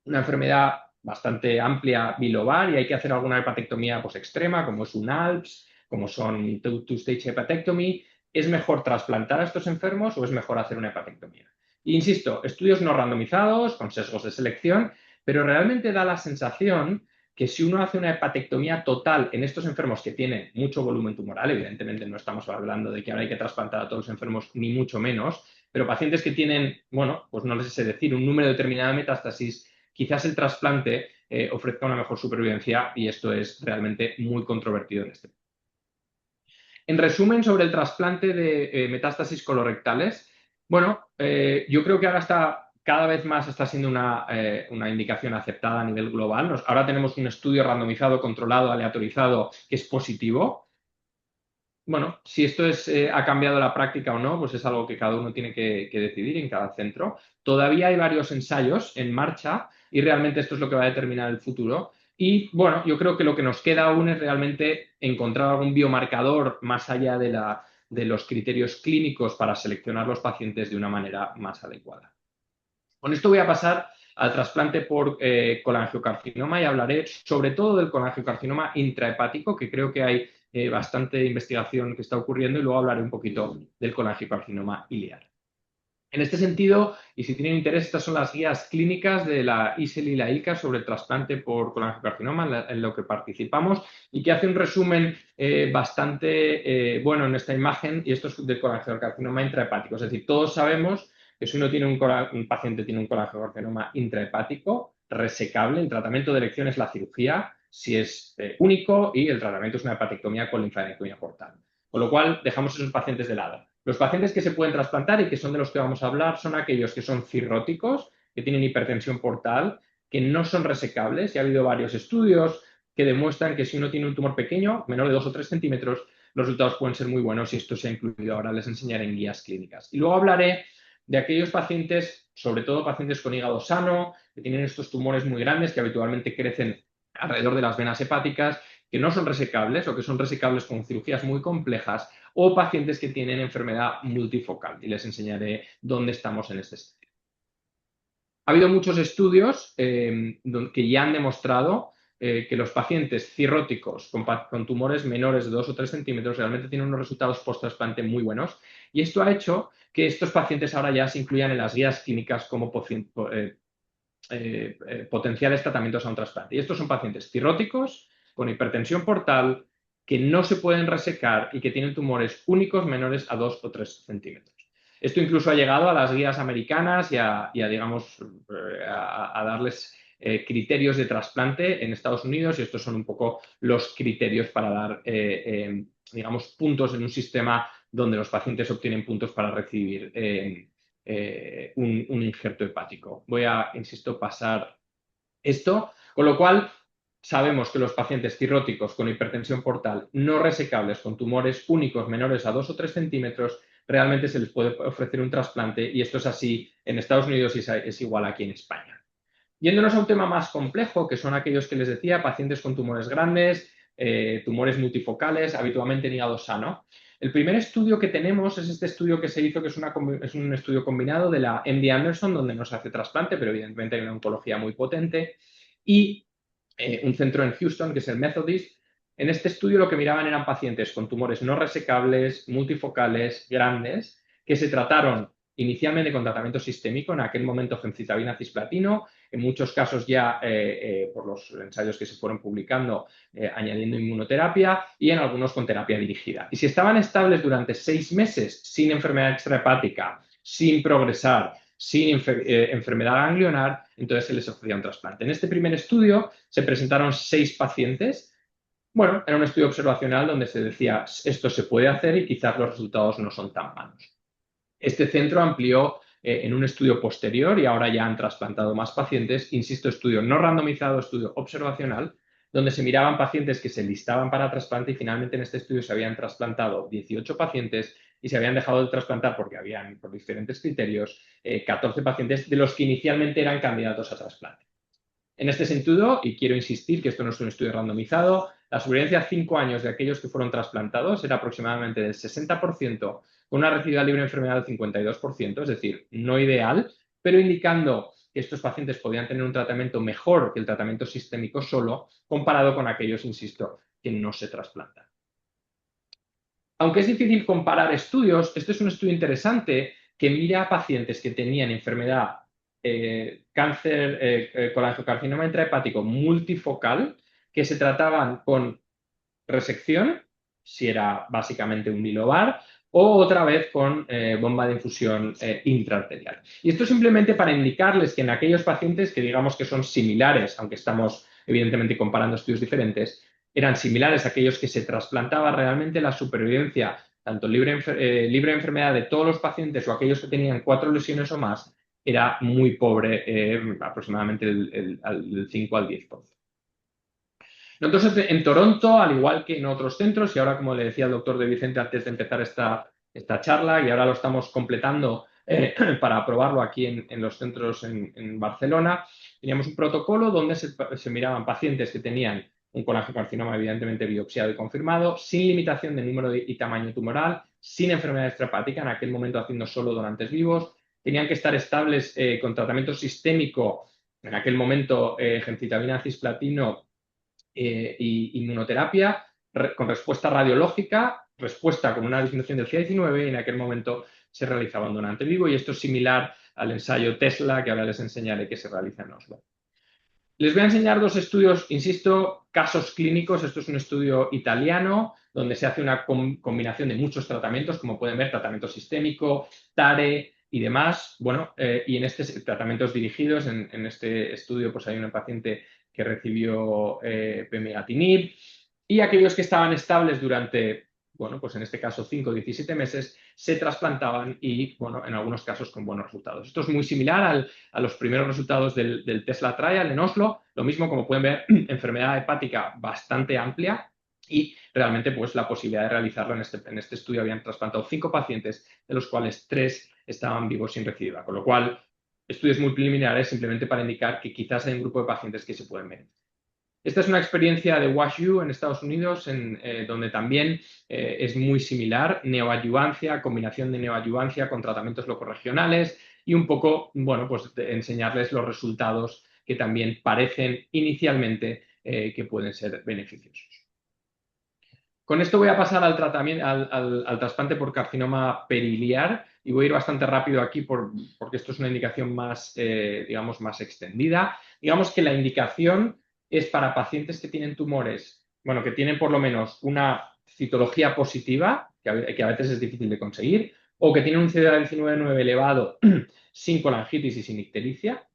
una enfermedad bastante amplia bilobar y hay que hacer alguna hepatectomía pues, extrema, como es un ALPS, como son two-stage hepatectomy, ¿es mejor trasplantar a estos enfermos o es mejor hacer una hepatectomía? E insisto, estudios no randomizados, con sesgos de selección, pero realmente da la sensación que si uno hace una hepatectomía total en estos enfermos que tienen mucho volumen tumoral, evidentemente no estamos hablando de que ahora hay que trasplantar a todos los enfermos, ni mucho menos, pero pacientes que tienen, bueno, pues no les sé decir, un número determinado de metástasis, quizás el trasplante ofrezca una mejor supervivencia, y esto es realmente muy controvertido en este. En resumen, sobre el trasplante de metástasis colorectales, bueno, yo creo que ahora cada vez más está siendo una indicación aceptada a nivel global. Ahora tenemos un estudio randomizado, controlado, aleatorizado, que es positivo. Bueno, si esto ha cambiado la práctica o no, pues es algo que cada uno tiene que decidir en cada centro. Todavía hay varios ensayos en marcha y realmente esto es lo que va a determinar el futuro. Y bueno, yo creo que lo que nos queda aún es realmente encontrar algún biomarcador más allá de los criterios clínicos para seleccionar los pacientes de una manera más adecuada. Con esto voy a pasar al trasplante por colangiocarcinoma y hablaré sobre todo del colangiocarcinoma intrahepático, que creo que hay bastante investigación que está ocurriendo, y luego hablaré un poquito del colangiocarcinoma ileal. En este sentido, y si tienen interés, estas son las guías clínicas de la ISEL y la ILCA sobre el trasplante por colangiocarcinoma en lo que participamos, y que hace un resumen bastante bueno en esta imagen, y esto es del colangiocarcinoma intrahepático. Es decir, todos sabemos que si uno tiene un paciente tiene un colangiocarcinoma intrahepático resecable, el tratamiento de elección es la cirugía, si es único, y el tratamiento es una hepatectomía con linfadenectomía portal. Con lo cual, dejamos esos pacientes de lado. Los pacientes que se pueden trasplantar y que son de los que vamos a hablar son aquellos que son cirróticos, que tienen hipertensión portal, que no son resecables, y ha habido varios estudios que demuestran que si uno tiene un tumor pequeño, menor de 2 o 3 centímetros, los resultados pueden ser muy buenos, y esto se ha incluido ahora, les enseñaré en guías clínicas. Y luego hablaré de aquellos pacientes, sobre todo pacientes con hígado sano, que tienen estos tumores muy grandes que habitualmente crecen alrededor de las venas hepáticas, que no son resecables o que son resecables con cirugías muy complejas, o pacientes que tienen enfermedad multifocal, y les enseñaré dónde estamos en este estudio. Ha habido muchos estudios que ya han demostrado que los pacientes cirróticos con tumores menores de 2 o 3 centímetros realmente tienen unos resultados post-trasplante muy buenos, y esto ha hecho que estos pacientes ahora ya se incluyan en las guías clínicas como potenciales tratamientos a un trasplante. Y estos son pacientes cirróticos con hipertensión portal, que no se pueden resecar y que tienen tumores únicos menores a 2 o 3 centímetros. Esto incluso ha llegado a las guías americanas y a digamos, a darles criterios de trasplante en Estados Unidos, y estos son un poco los criterios para dar, digamos, puntos en un sistema donde los pacientes obtienen puntos para recibir un injerto hepático. Voy a, insisto, pasar esto, con lo cual sabemos que los pacientes cirróticos con hipertensión portal no resecables con tumores únicos menores a 2 o 3 centímetros realmente se les puede ofrecer un trasplante y esto es así en Estados Unidos y es igual aquí en España. Yéndonos a un tema más complejo, que son aquellos que les decía, pacientes con tumores grandes, tumores multifocales, habitualmente en hígado sano. El primer estudio que tenemos es este estudio que se hizo, que es un estudio combinado de la MD Anderson, donde no se hace trasplante, pero evidentemente hay una oncología muy potente, y un centro en Houston, que es el Methodist. En este estudio lo que miraban eran pacientes con tumores no resecables, multifocales, grandes, que se trataron inicialmente con tratamiento sistémico, en aquel momento gemcitabina cisplatino, en muchos casos ya por los ensayos que se fueron publicando añadiendo inmunoterapia y en algunos con terapia dirigida. Y si estaban estables durante 6 meses sin enfermedad extrahepática, sin progresar, sin enfermedad ganglionar, entonces se les ofrecía un trasplante. En este primer estudio se presentaron 6 pacientes. Bueno, era un estudio observacional donde se decía esto se puede hacer y quizás los resultados no son tan malos. Este centro amplió en un estudio posterior y ahora ya han trasplantado más pacientes. Insisto, estudio no randomizado, estudio observacional, donde se miraban pacientes que se listaban para trasplante y finalmente en este estudio se habían trasplantado 18 pacientes y se habían dejado de trasplantar porque habían, por diferentes criterios, 14 pacientes de los que inicialmente eran candidatos a trasplante. En este sentido, y quiero insistir que esto no es un estudio randomizado, la supervivencia a 5 años de aquellos que fueron trasplantados era aproximadamente del 60%, con una recidiva libre de enfermedad del 52%, es decir, no ideal, pero indicando que estos pacientes podían tener un tratamiento mejor que el tratamiento sistémico solo, comparado con aquellos, insisto, que no se trasplantan. Aunque es difícil comparar estudios, este es un estudio interesante que mira a pacientes que tenían enfermedad cáncer colangiocarcinoma intrahepático multifocal, que se trataban con resección, si era básicamente un bilobar, o otra vez con bomba de infusión intraarterial. Y esto simplemente para indicarles que en aquellos pacientes que digamos que son similares, aunque estamos evidentemente comparando estudios diferentes, eran similares a aquellos que se trasplantaba realmente la supervivencia, tanto libre de enfermedad de todos los pacientes o aquellos que tenían 4 lesiones o más, era muy pobre, aproximadamente el 5 al 10%. Entonces, en Toronto, al igual que en otros centros, y ahora, como le decía el doctor De Vicente antes de empezar esta charla, y ahora lo estamos completando para aprobarlo aquí en los centros en Barcelona, teníamos un protocolo donde se miraban pacientes que tenían un colangiocarcinoma evidentemente biopsiado y confirmado, sin limitación de número y tamaño tumoral, sin enfermedad extrahepática, en aquel momento haciendo solo donantes vivos, tenían que estar estables con tratamiento sistémico, en aquel momento gemcitabina cisplatino y inmunoterapia, con respuesta radiológica, respuesta con una disminución del CA19 y en aquel momento se realizaba un donante vivo y esto es similar al ensayo Tesla que ahora les enseñaré que se realiza en Oslo. Les voy a enseñar 2 estudios, insisto, casos clínicos. Esto es un estudio italiano donde se hace una combinación de muchos tratamientos, como pueden ver, tratamiento sistémico, TARE y demás. Bueno, y en tratamientos dirigidos, en este estudio pues hay una paciente que recibió pemigatinib y aquellos que estaban estables durante, bueno, pues en este caso 5 o 17 meses, se trasplantaban y, bueno, en algunos casos con buenos resultados. Esto es muy similar a los primeros resultados del Tesla Trial en Oslo. Lo mismo, como pueden ver, enfermedad hepática bastante amplia y realmente pues la posibilidad de realizarlo en este estudio habían trasplantado 5 pacientes, de los cuales 3 estaban vivos sin recidiva, con lo cual estudios muy preliminares simplemente para indicar que quizás hay un grupo de pacientes que se pueden ver. Esta es una experiencia de WashU en Estados Unidos, donde también es muy similar, neoadyuvancia, combinación de neoadyuvancia con tratamientos locorregionales y un poco, bueno, pues enseñarles los resultados que también parecen inicialmente que pueden ser beneficiosos. Con esto voy a pasar al tratamiento, al trasplante por carcinoma periliar y voy a ir bastante rápido aquí porque esto es una indicación más, digamos, más extendida. Digamos que la indicación es para pacientes que tienen tumores, bueno, que tienen por lo menos una citología positiva, que a veces es difícil de conseguir, o que tienen un CDA19 elevado sin colangitis y sin ictericia,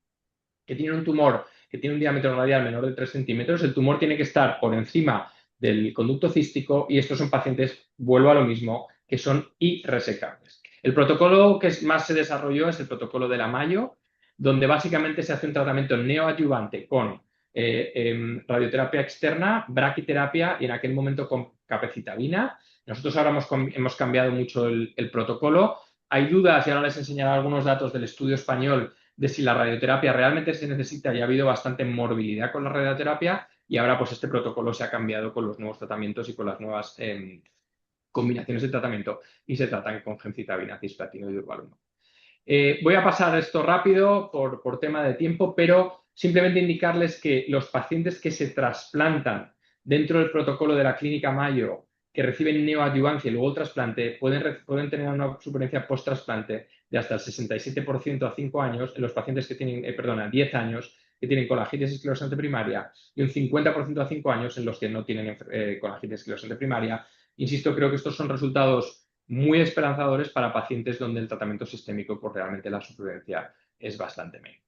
que tienen un tumor que tiene un diámetro radial menor de 3 centímetros, el tumor tiene que estar por encima del conducto cístico y estos son pacientes, vuelvo a lo mismo, que son irresecables. El protocolo que más se desarrolló es el protocolo de la Mayo, donde básicamente se hace un tratamiento neoadyuvante con radioterapia externa, braquiterapia y en aquel momento con capecitabina. Nosotros ahora hemos cambiado mucho el protocolo. Hay dudas, y ahora les enseñaré algunos datos del estudio español de si la radioterapia realmente se necesita, y ha habido bastante morbilidad con la radioterapia, y ahora pues este protocolo se ha cambiado con los nuevos tratamientos y con las nuevas combinaciones de tratamiento, y se tratan con gemcitabina, cisplatino y durvalumab. Voy a pasar esto rápido por tema de tiempo, pero simplemente indicarles que los pacientes que se trasplantan dentro del protocolo de la Clínica Mayo, que reciben neoadyuvancia y luego el trasplante, pueden tener una supervivencia post-trasplante de hasta el 67% a 5 años en los pacientes que tienen, a 10 años, que tienen colangitis esclerosante primaria, y un 50% a 5 años en los que no tienen colangitis esclerosante primaria. Insisto, creo que estos son resultados muy esperanzadores para pacientes donde el tratamiento sistémico, pues realmente la supervivencia es bastante menor.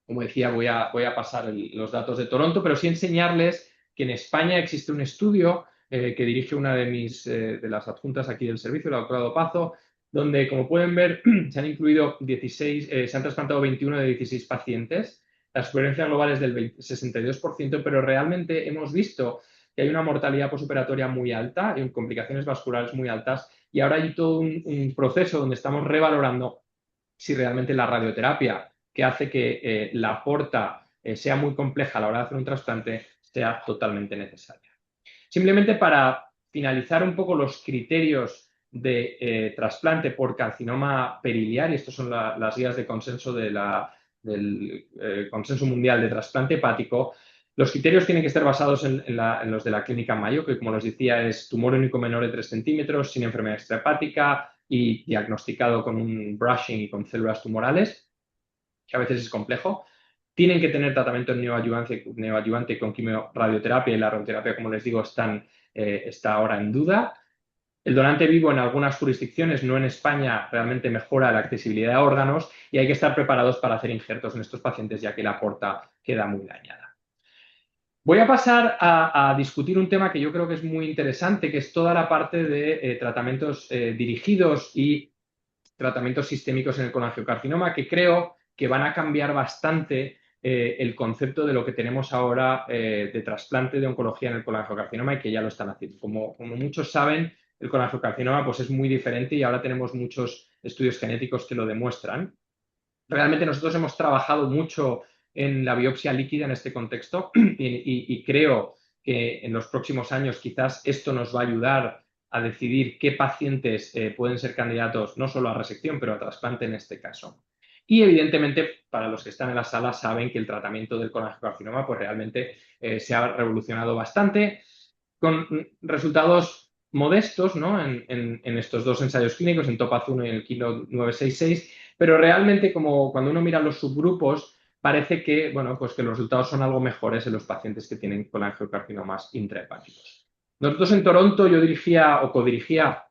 Como decía, voy a pasar los datos de Toronto, pero sí enseñarles que en España existe un estudio que dirige una de las adjuntas aquí del servicio, la doctora Dopazo, donde, como pueden ver, se han incluido 16, se han trasplantado 21 de 16 pacientes. La supervivencia global es del 62%, pero realmente hemos visto que hay una mortalidad posoperatoria muy alta y complicaciones vasculares muy altas, y ahora hay todo un proceso donde estamos revalorando si realmente la radioterapia, que hace que la porta sea muy compleja a la hora de hacer un trasplante, sea totalmente necesaria. Simplemente para finalizar un poco los criterios de trasplante por carcinoma periliar, y estas son las guías de consenso del Consenso Mundial de Trasplante Hepático. Los criterios tienen que estar basados en los de la Clínica Mayo, que, como les decía, es tumor único menor de 3 centímetros, sin enfermedad extrahepática y diagnosticado con un brushing y con células tumorales, que a veces es complejo. Tienen que tener tratamiento neoadyuvante con quimioradioterapia, y la radioterapia, como les digo, está ahora en duda. El donante vivo en algunas jurisdicciones, no en España, realmente mejora la accesibilidad de órganos, y hay que estar preparados para hacer injertos en estos pacientes, ya que la porta queda muy dañada. Voy a pasar a discutir un tema que yo creo que es muy interesante, que es toda la parte de tratamientos dirigidos y tratamientos sistémicos en el colangiocarcinoma, que creo que van a cambiar bastante el concepto de lo que tenemos ahora de trasplante de oncología en el colangiocarcinoma, y que ya lo están haciendo. Como muchos saben, el colangiocarcinoma pues, es muy diferente, y ahora tenemos muchos estudios genéticos que lo demuestran. Realmente nosotros hemos trabajado mucho en la biopsia líquida en este contexto, y creo que en los próximos años quizás esto nos va a ayudar a decidir qué pacientes pueden ser candidatos no solo a resección, pero a trasplante en este caso. Y evidentemente, para los que están en la sala, saben que el tratamiento del colangiocarcinoma pues realmente se ha revolucionado bastante, con resultados modestos, ¿no? en estos dos ensayos clínicos, en TOPAZ-1 y en el Keynote 966, pero realmente, como cuando uno mira los subgrupos, parece que, bueno, pues que los resultados son algo mejores en los pacientes que tienen colangiocarcinomas intrahepáticos. Nosotros en Toronto, yo dirigía o codirigía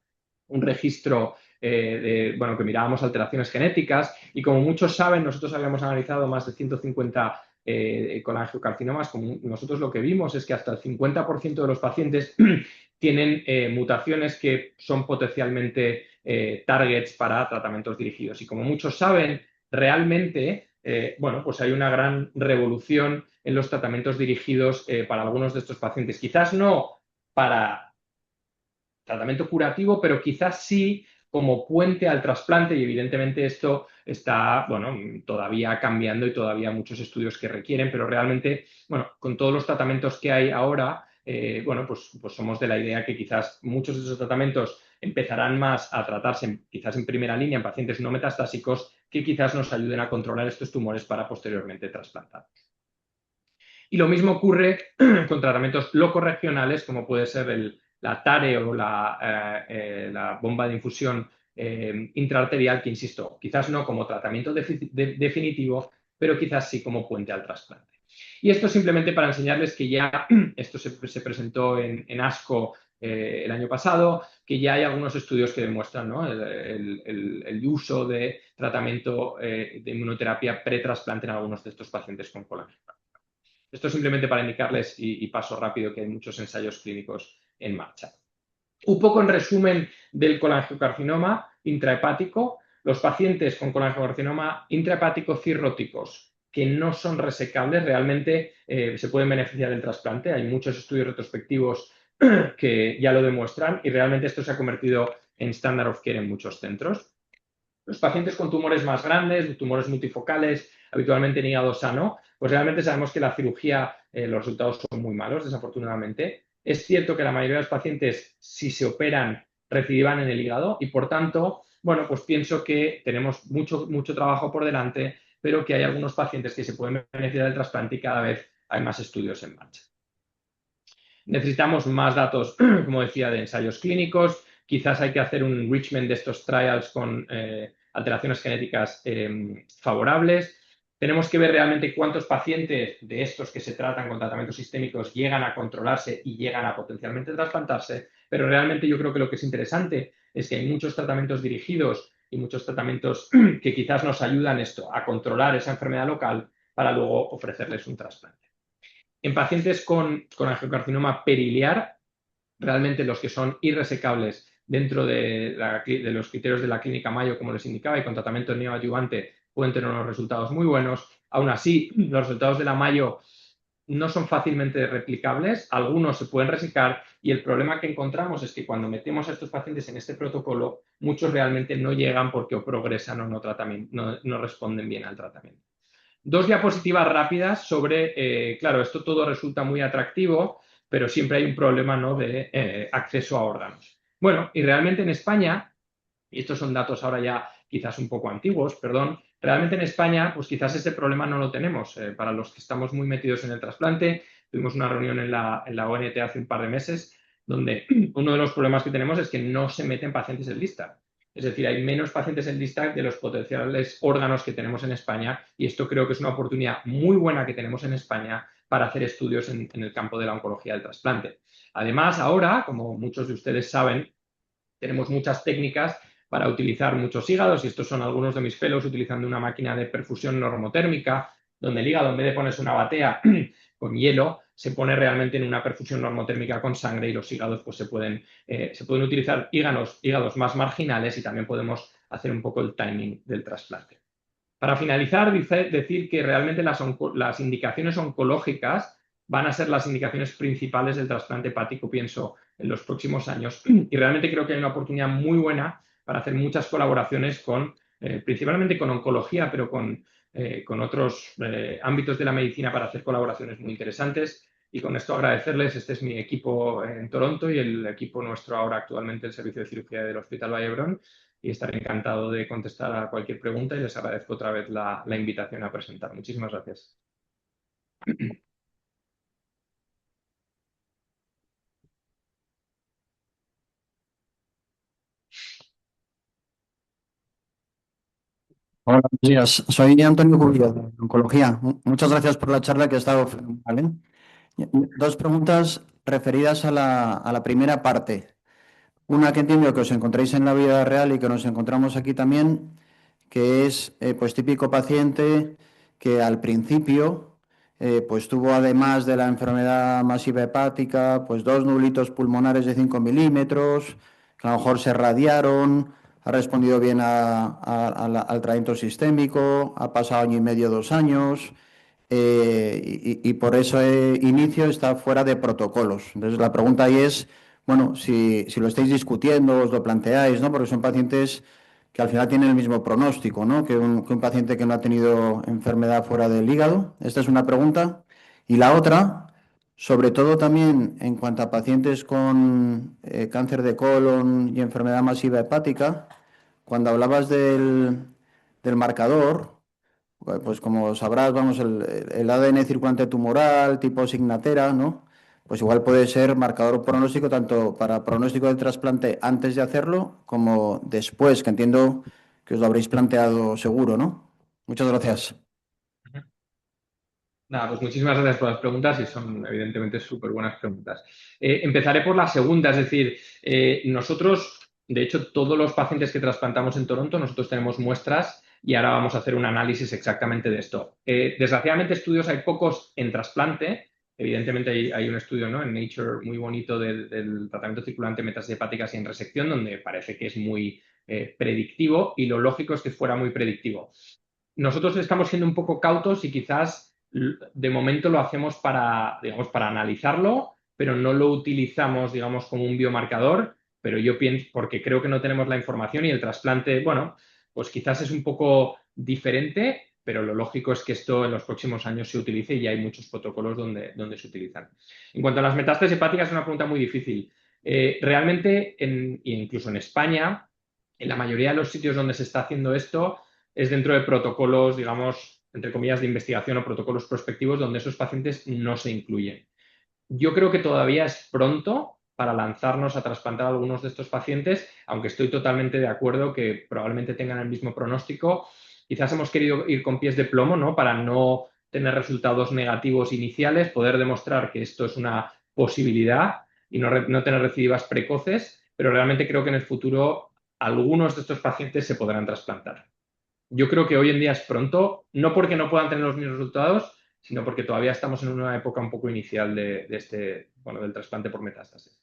un registro que mirábamos alteraciones genéticas, y como muchos saben, nosotros habíamos analizado más de 150 colangiocarcinomas. Como nosotros lo que vimos es que hasta el 50% de los pacientes tienen mutaciones que son potencialmente targets para tratamientos dirigidos. Y como muchos saben, realmente, pues hay una gran revolución en los tratamientos dirigidos para algunos de estos pacientes. Quizás no para tratamiento curativo, pero quizás sí como puente al trasplante, y evidentemente esto está, todavía cambiando, y todavía muchos estudios que requieren, pero realmente, con todos los tratamientos que hay ahora, pues somos de la idea que quizás muchos de esos tratamientos empezarán más a tratarse quizás en primera línea en pacientes no metastásicos, que quizás nos ayuden a controlar estos tumores para posteriormente trasplantar. Y lo mismo ocurre con tratamientos locorregionales, como puede ser la TARE o la bomba de infusión intraarterial, que, insisto, quizás no como tratamiento definitivo, pero quizás sí como puente al trasplante. Y esto simplemente para enseñarles que ya esto se presentó en ASCO el año pasado, que ya hay algunos estudios que demuestran, ¿no?, el uso de tratamiento de inmunoterapia pretrasplante en algunos de estos pacientes con colangiocarcinoma. Esto simplemente para indicarles, y paso rápido, que hay muchos ensayos clínicos en marcha. Un poco en resumen del colangiocarcinoma intrahepático, los pacientes con colangiocarcinoma intrahepático cirróticos que no son resecables realmente se pueden beneficiar del trasplante. Hay muchos estudios retrospectivos que ya lo demuestran y realmente esto se ha convertido en standard of care en muchos centros. Los pacientes con tumores más grandes, tumores multifocales, habitualmente en hígado sano, pues realmente sabemos que la cirugía, los resultados son muy malos, desafortunadamente. Es cierto que la mayoría de los pacientes, si se operan, recidivan en el hígado y, por tanto, bueno, pues pienso que tenemos mucho trabajo por delante, pero que hay algunos pacientes que se pueden beneficiar del trasplante y cada vez hay más estudios en marcha. Necesitamos más datos, como decía, de ensayos clínicos. Quizás hay que hacer un enrichment de estos trials con alteraciones genéticas favorables. Tenemos que ver realmente cuántos pacientes de estos que se tratan con tratamientos sistémicos llegan a controlarse y llegan a potencialmente trasplantarse, pero realmente yo creo que lo que es interesante es que hay muchos tratamientos dirigidos y muchos tratamientos que quizás nos ayudan esto a controlar esa enfermedad local para luego ofrecerles un trasplante. En pacientes con angiocarcinoma periliar, realmente los que son irresecables dentro de los criterios de la clínica Mayo, como les indicaba, y con tratamiento neoadyuvante pueden tener unos resultados muy buenos. Aún así, los resultados de la Mayo no son fácilmente replicables, algunos se pueden resecar y el problema que encontramos es que cuando metemos a estos pacientes en este protocolo, muchos realmente no llegan porque o progresan o no responden bien al tratamiento. Dos diapositivas rápidas sobre, claro, esto todo resulta muy atractivo, pero siempre hay un problema, ¿no?, de acceso a órganos. Bueno, y realmente en España, y estos son datos ahora ya quizás un poco antiguos, perdón, realmente en España, pues quizás este problema no lo tenemos. Para los que estamos muy metidos en el trasplante, tuvimos una reunión en la ONT hace un par de meses, donde uno de los problemas que tenemos es que no se meten pacientes en lista. Es decir, hay menos pacientes en lista de los potenciales órganos que tenemos en España y esto creo que es una oportunidad muy buena que tenemos en España para hacer estudios en el campo de la oncología del trasplante. Además, ahora, como muchos de ustedes saben, tenemos muchas técnicas para utilizar muchos hígados y estos son algunos de mis fellows utilizando una máquina de perfusión normotérmica donde el hígado en vez de ponerse una batea con hielo se pone realmente en una perfusión normotérmica con sangre y los hígados pues se pueden utilizar hígados más marginales y también podemos hacer un poco el timing del trasplante. Para finalizar, decir que realmente las indicaciones oncológicas van a ser las indicaciones principales del trasplante hepático, pienso, en los próximos años. Y realmente creo que hay una oportunidad muy buena para hacer muchas colaboraciones principalmente con oncología, pero con otros ámbitos de la medicina para hacer colaboraciones muy interesantes. Y con esto agradecerles, este es mi equipo en Toronto y el equipo nuestro ahora actualmente, el Servicio de Cirugía del Hospital Vall-d'Hebron, y estaré encantado de contestar a cualquier pregunta y les agradezco otra vez la invitación a presentar. Muchísimas gracias. Hola, buenos días. Soy Antonio Cubillo, de Oncología. Muchas gracias por la charla que ha estado fenomenal, ¿eh? Dos preguntas referidas a la primera parte. Una que entiendo que os encontráis en la vida real y que nos encontramos aquí también, que es pues típico paciente que al principio pues tuvo, además de la enfermedad masiva hepática, pues dos nublitos pulmonares de 5 milímetros, que a lo mejor se radiaron, ha respondido bien al tratamiento sistémico, ha pasado año y medio, 2 años, y por ese inicio está fuera de protocolos. Entonces la pregunta ahí es, bueno, si lo estáis discutiendo, os lo planteáis, ¿no? Porque son pacientes que al final tienen el mismo pronóstico, ¿no?, que un paciente que no ha tenido enfermedad fuera del hígado. Esta es una pregunta. Y la otra, sobre todo también en cuanto a pacientes con cáncer de colon y enfermedad masiva hepática, cuando hablabas del marcador, pues como sabrás, vamos, el ADN circulante tumoral, tipo Signatera, ¿no? Pues igual puede ser marcador pronóstico tanto para pronóstico del trasplante antes de hacerlo como después, que entiendo que os lo habréis planteado seguro, ¿no? Muchas gracias. Nada, pues muchísimas gracias por las preguntas y son evidentemente súper buenas preguntas. Empezaré por la segunda, es decir, nosotros, de hecho, todos los pacientes que trasplantamos en Toronto, nosotros tenemos muestras y ahora vamos a hacer un análisis exactamente de esto. Desgraciadamente, estudios hay pocos en trasplante, evidentemente hay un estudio, ¿no?, en Nature muy bonito del tratamiento circulante de metástasis hepáticas y en resección, donde parece que es muy predictivo, y lo lógico es que fuera muy predictivo. Nosotros estamos siendo un poco cautos y quizás de momento lo hacemos para, digamos, para analizarlo, pero no lo utilizamos, digamos, como un biomarcador, pero yo pienso, porque creo que no tenemos la información y el trasplante, bueno, pues quizás es un poco diferente, pero lo lógico es que esto en los próximos años se utilice y hay muchos protocolos donde se utilizan. En cuanto a las metástasis hepáticas, es una pregunta muy difícil. Realmente, incluso en España, en la mayoría de los sitios donde se está haciendo esto, es dentro de protocolos, digamos, entre comillas, de investigación o protocolos prospectivos donde esos pacientes no se incluyen. Yo creo que todavía es pronto para lanzarnos a trasplantar a algunos de estos pacientes, aunque estoy totalmente de acuerdo que probablemente tengan el mismo pronóstico. Quizás hemos querido ir con pies de plomo, ¿no?, para no tener resultados negativos iniciales, poder demostrar que esto es una posibilidad y no tener recidivas precoces, pero realmente creo que en el futuro algunos de estos pacientes se podrán trasplantar. Yo creo que hoy en día es pronto, no porque no puedan tener los mismos resultados, sino porque todavía estamos en una época un poco inicial del trasplante por metástasis.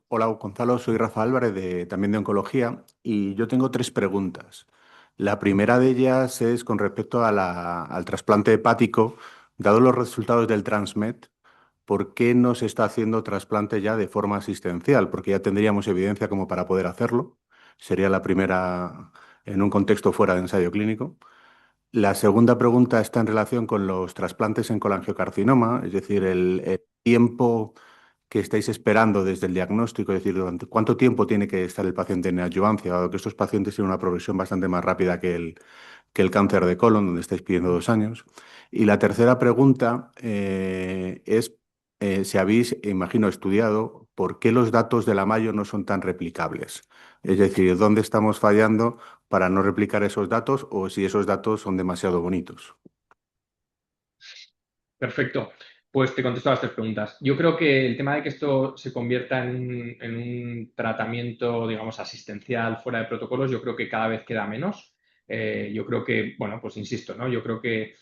Hola Gonzalo, soy Rafa Álvarez también de Oncología y yo tengo 3 preguntas. La primera de ellas es con respecto al trasplante hepático. Dado los resultados del TransMed, ¿por qué no se está haciendo trasplante ya de forma asistencial? Porque ya tendríamos evidencia como para poder hacerlo. Sería la primera en un contexto fuera de ensayo clínico. La segunda pregunta está en relación con los trasplantes en colangiocarcinoma, es decir, el tiempo que estáis esperando desde el diagnóstico, es decir, durante cuánto tiempo tiene que estar el paciente en adjuvancia, dado que estos pacientes tienen una progresión bastante más rápida que el cáncer de colon, donde estáis pidiendo 2 años. Y la tercera pregunta es si habéis, imagino, estudiado por qué los datos de la Mayo no son tan replicables. Es decir, dónde estamos fallando para no replicar esos datos o si esos datos son demasiado bonitos. Perfecto. Pues te contesto a las 3 preguntas. Yo creo que el tema de que esto se convierta en un tratamiento, digamos, asistencial fuera de protocolos, yo creo que cada vez queda menos. Yo creo que, bueno, pues insisto, ¿no? Yo creo que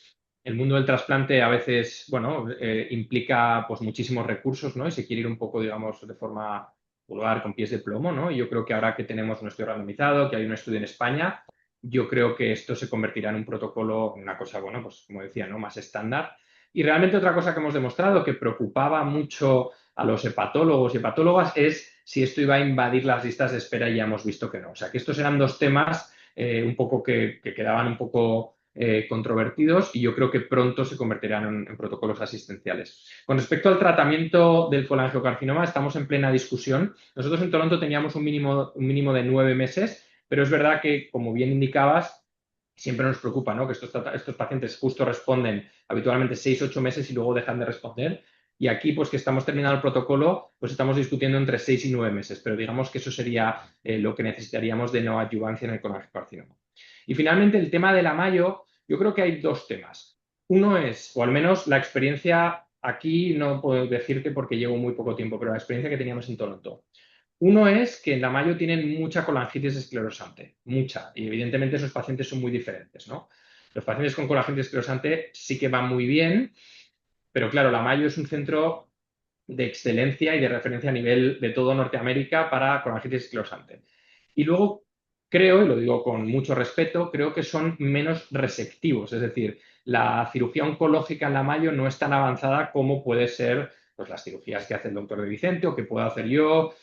el mundo del trasplante a veces, bueno, implica pues muchísimos recursos, ¿no? Y se quiere ir un poco, digamos, de forma vulgar, con pies de plomo, ¿no? Y yo creo que ahora que tenemos un estudio randomizado, que hay un estudio en España, yo creo que esto se convertirá en un protocolo, una cosa, bueno, pues como decía, ¿no?, más estándar. Y realmente otra cosa que hemos demostrado que preocupaba mucho a los hepatólogos y hepatólogas es si esto iba a invadir las listas de espera, y ya hemos visto que no. O sea, que estos eran 2 temas un poco que quedaban un poco controvertidos, y yo creo que pronto se convertirán en protocolos asistenciales. Con respecto al tratamiento del colangiocarcinoma, estamos en plena discusión. Nosotros en Toronto teníamos un mínimo de 9 meses, pero es verdad que, como bien indicabas, siempre nos preocupa, ¿no?, que estos pacientes justo responden habitualmente 6-8 meses y luego dejan de responder. Y aquí, pues que estamos terminando el protocolo, pues estamos discutiendo entre 6 y 9 meses, pero digamos que eso sería lo que necesitaríamos de no adyuvancia en el colangiocarcinoma. Y finalmente, el tema de la Mayo, yo creo que hay 2 temas. Uno es, o al menos la experiencia aquí, no puedo decirte porque llevo muy poco tiempo, pero la experiencia que teníamos en Toronto. Uno es que en la Mayo tienen mucha colangitis esclerosante, mucha, y evidentemente esos pacientes son muy diferentes, ¿no? Los pacientes con colangitis esclerosante sí que van muy bien, pero claro, la Mayo es un centro de excelencia y de referencia a nivel de todo Norteamérica para colangitis esclerosante. Y luego creo, y lo digo con mucho respeto, creo que son menos resectivos, es decir, la cirugía oncológica en la Mayo no es tan avanzada como puede ser pues, las cirugías que hace el doctor De Vicente o que puedo hacer yo,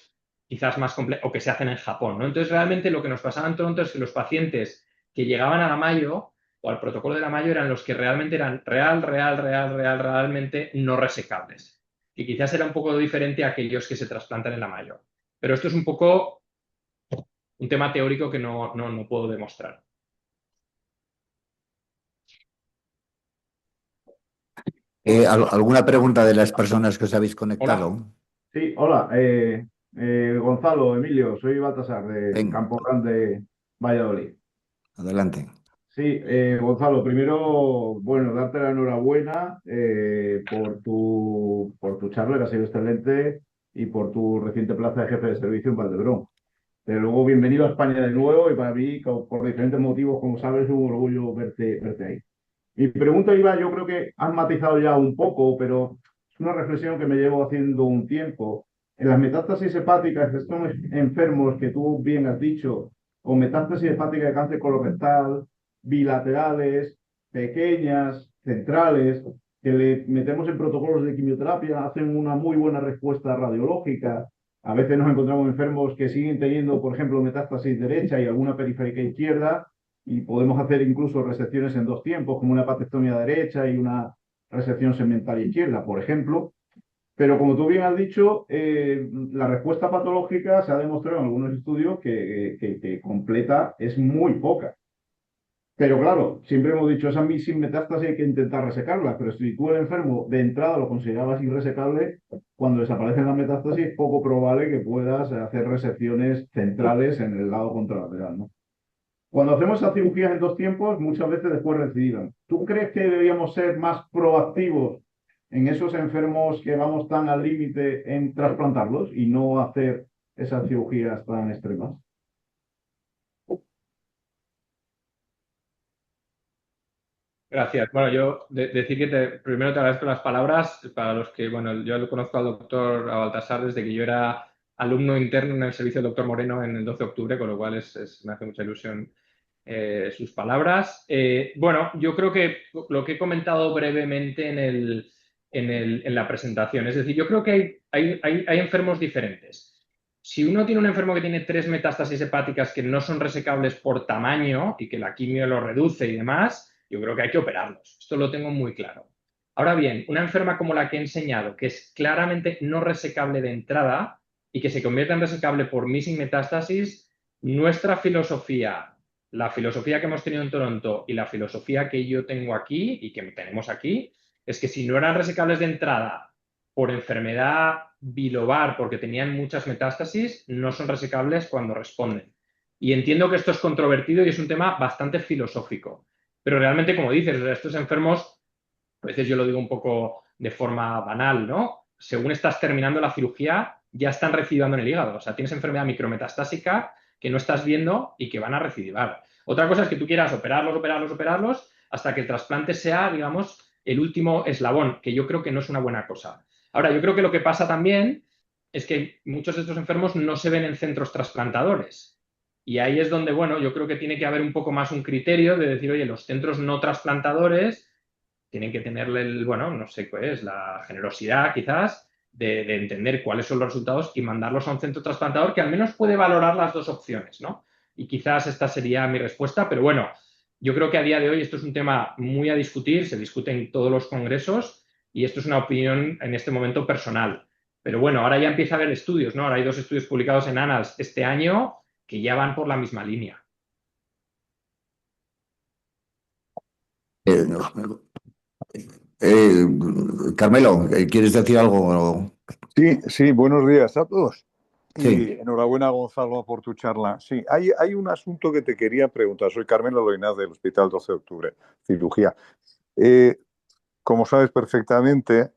quizás más complejo, o que se hacen en Japón, ¿no? Entonces, realmente lo que nos pasaba en Toronto es que los pacientes que llegaban a la Mayo o al protocolo de la Mayo eran los que realmente eran realmente no resecables. Y quizás era un poco diferente a aquellos que se trasplantan en la Mayo. Pero esto es un poco un tema teórico que no puedo demostrar. ¿Alguna pregunta de las personas que os habéis conectado? Hola. Sí, hola, Gonzalo, Emilio, soy Baltasar de Venga, Campo Grande, Valladolid. adelante. Sí, Gonzalo, primero, bueno, darte la enhorabuena por tu charla, que ha sido excelente, y por tu reciente plaza de jefe de servicio en Valdebrón. Pero luego, bienvenido a España de nuevo, y para mí, por diferentes motivos, como sabes, es un orgullo verte ahí. Mi pregunta iba, yo creo que has matizado ya un poco, pero es una reflexión que me llevo haciendo un tiempo. En las metástasis hepáticas, estos enfermos que tú bien has dicho, con metástasis hepática de cáncer colorectal, bilaterales, pequeñas, centrales, que le metemos en protocolos de quimioterapia, hacen una muy buena respuesta radiológica. A veces nos encontramos enfermos que siguen teniendo, por ejemplo, metástasis derecha y alguna periférica izquierda, y podemos hacer incluso resecciones en dos tiempos, como una hepatectomía derecha y una resección segmental izquierda, por ejemplo. Pero como tú bien has dicho, la respuesta patológica se ha demostrado en algunos estudios que completa es muy poca. Pero claro, siempre hemos dicho, esa sin metástasis hay que intentar resecarla, pero si tú el enfermo de entrada lo considerabas irresecable, cuando desaparecen las metástasis es poco probable que puedas hacer resecciones centrales en el lado contralateral, ¿no? Cuando hacemos esas cirugías en dos tiempos, muchas veces después recidivan. ¿Tú crees que deberíamos ser más proactivos en esos enfermos que vamos tan al límite en trasplantarlos y no hacer esas cirugías tan extremas? Gracias. Bueno, yo decir que primero te agradezco las palabras. Para los que, bueno, yo lo conozco al doctor Baltasar desde que yo era alumno interno en el servicio del doctor Moreno en el 12 de octubre, con lo cual me hace mucha ilusión sus palabras. Bueno, yo creo que lo que he comentado brevemente en la presentación, es decir, yo creo que hay enfermos diferentes. Si uno tiene un enfermo que tiene 3 metástasis hepáticas que no son resecables por tamaño y que la quimio lo reduce y demás, yo creo que hay que operarlos. Esto lo tengo muy claro. Ahora bien, una enferma como la que he enseñado, que es claramente no resecable de entrada y que se convierte en resecable por missing metástasis, nuestra filosofía, la filosofía que hemos tenido en Toronto y la filosofía que yo tengo aquí y que tenemos aquí, es que si no eran resecables de entrada por enfermedad bilobar, porque tenían muchas metástasis, no son resecables cuando responden. Y entiendo que esto es controvertido y es un tema bastante filosófico. Pero realmente, como dices, estos enfermos, a veces yo lo digo un poco de forma banal, ¿no? Según estás terminando la cirugía, ya están recidivando en el hígado. O sea, tienes enfermedad micrometastásica que no estás viendo y que van a recidivar. Otra cosa es que tú quieras operarlos, hasta que el trasplante sea, digamos, el último eslabón, que yo creo que no es una buena cosa. Ahora, yo creo que lo que pasa también es que muchos de estos enfermos no se ven en centros trasplantadores. Y ahí es donde, bueno, yo creo que tiene que haber un poco más un criterio de decir, oye, los centros no trasplantadores tienen que tenerle, bueno, no sé qué es, la generosidad quizás de entender cuáles son los resultados y mandarlos a un centro trasplantador que al menos puede valorar las dos opciones, ¿no? Y quizás esta sería mi respuesta, pero bueno, yo creo que a día de hoy esto es un tema muy a discutir, se discute en todos los congresos y esto es una opinión en este momento personal. Pero bueno, ahora ya empieza a haber estudios, ¿no? Ahora hay 2 estudios publicados en Annals este año que ya van por la misma línea. Eh, Carmelo, ¿quieres decir algo? Sí, buenos días a todos. Sí. Y enhorabuena, Gonzalo, por tu charla. Sí, hay un asunto que te quería preguntar. Soy Carmelo Loinaz del Hospital 12 de Octubre, cirugía. Como sabes perfectamente,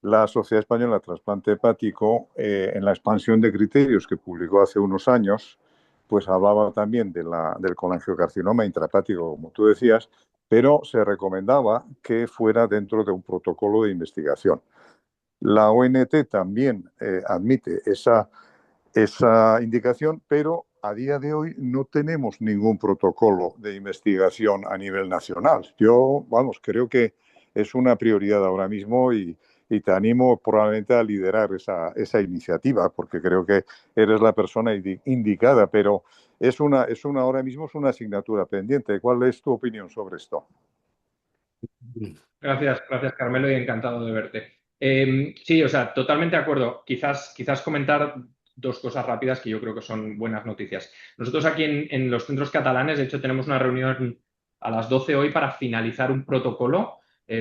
la Sociedad Española de Trasplante Hepático, en la expansión de criterios que publicó hace unos años, pues hablaba también del colangiocarcinoma intrahepático, como tú decías, pero se recomendaba que fuera dentro de un protocolo de investigación. La ONT también admite esa indicación, pero a día de hoy no tenemos ningún protocolo de investigación a nivel nacional. Yo, creo que es una prioridad ahora mismo y te animo probablemente a liderar esa iniciativa, porque creo que eres la persona indicada, pero ahora mismo es una asignatura pendiente. ¿Cuál es tu opinión sobre esto? Gracias, Carmelo, y encantado de verte. Sí, o sea, totalmente de acuerdo. Quizás comentar 2 cosas rápidas que yo creo que son buenas noticias. Nosotros aquí en los centros catalanes, de hecho, tenemos una reunión a las 12 hoy para finalizar un protocolo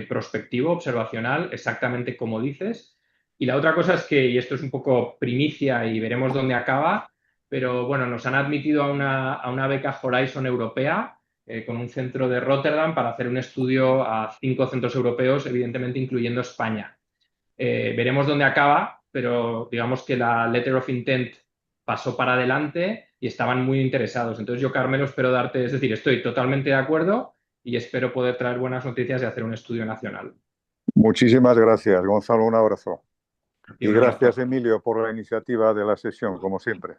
prospectivo, observacional, exactamente como dices. Y la otra cosa es que, y esto es un poco primicia y veremos dónde acaba, pero bueno, nos han admitido a una beca Horizon europea con un centro de Rotterdam para hacer un estudio a 5 centros europeos, evidentemente incluyendo España. Veremos dónde acaba, pero digamos que la letter of intent pasó para adelante y estaban muy interesados. Entonces yo, Carmelo, espero darte, es decir, estoy totalmente de acuerdo y espero poder traer buenas noticias y hacer un estudio nacional. Muchísimas gracias, Gonzalo. Un abrazo. Y Y un abrazo. gracias, Emilio, por la iniciativa de la sesión, como siempre.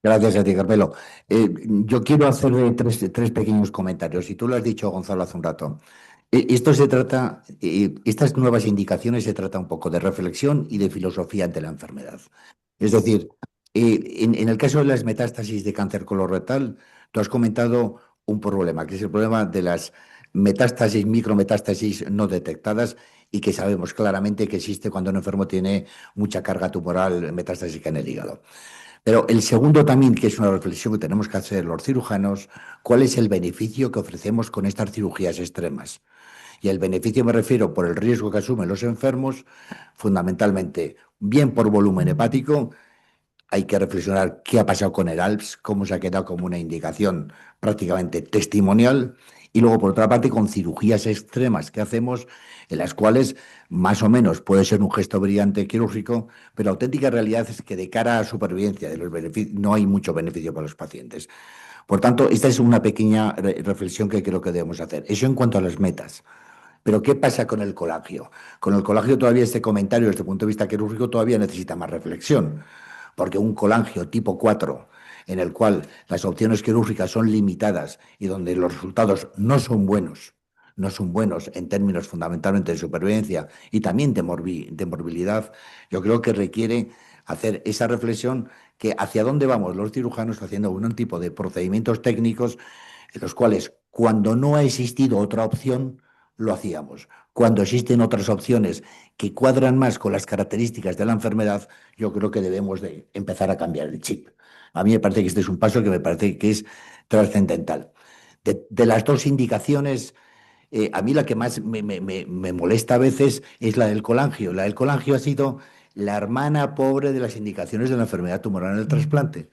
Gracias a ti, Carmelo. Yo quiero hacer tres pequeños comentarios. Y tú lo has dicho, Gonzalo, hace un rato. Esto se trata, estas nuevas indicaciones se trata un poco de reflexión y de filosofía ante la enfermedad. Es decir, en el caso de las metástasis de cáncer colorectal, tú has comentado un problema, que es el problema de las metástasis, micrometástasis no detectadas y que sabemos claramente que existe cuando un enfermo tiene mucha carga tumoral metastásica en el hígado. Pero el segundo también, que es una reflexión que tenemos que hacer los cirujanos, ¿cuál es el beneficio que ofrecemos con estas cirugías extremas? Y el beneficio me refiero por el riesgo que asumen los enfermos, fundamentalmente, bien por volumen hepático. Hay que reflexionar qué ha pasado con el ALPS, cómo se ha quedado como una indicación prácticamente testimonial. Y luego, por otra parte, con cirugías extremas que hacemos, en las cuales más o menos puede ser un gesto brillante quirúrgico, pero la auténtica realidad es que de cara a supervivencia de los beneficios, no hay mucho beneficio para los pacientes. Por tanto, esta es una pequeña reflexión que creo que debemos hacer. Eso en cuanto a las metas. Pero ¿qué pasa con el colagio? Con el colagio todavía este comentario desde el punto de vista quirúrgico todavía necesita más reflexión, porque un colangio tipo 4, en el cual las opciones quirúrgicas son limitadas y donde los resultados no son buenos, no son buenos en términos fundamentalmente de supervivencia y también de morbilidad, yo creo que requiere hacer esa reflexión que hacia dónde vamos los cirujanos haciendo un tipo de procedimientos técnicos en los cuales cuando no ha existido otra opción, lo hacíamos. Cuando existen otras opciones que cuadran más con las características de la enfermedad, yo creo que debemos de empezar a cambiar el chip. A mí me parece que este es un paso que me parece que es trascendental. De las dos indicaciones, a mí la que más me molesta a veces es la del colangio. La del colangio ha sido la hermana pobre de las indicaciones de la enfermedad tumoral en el trasplante.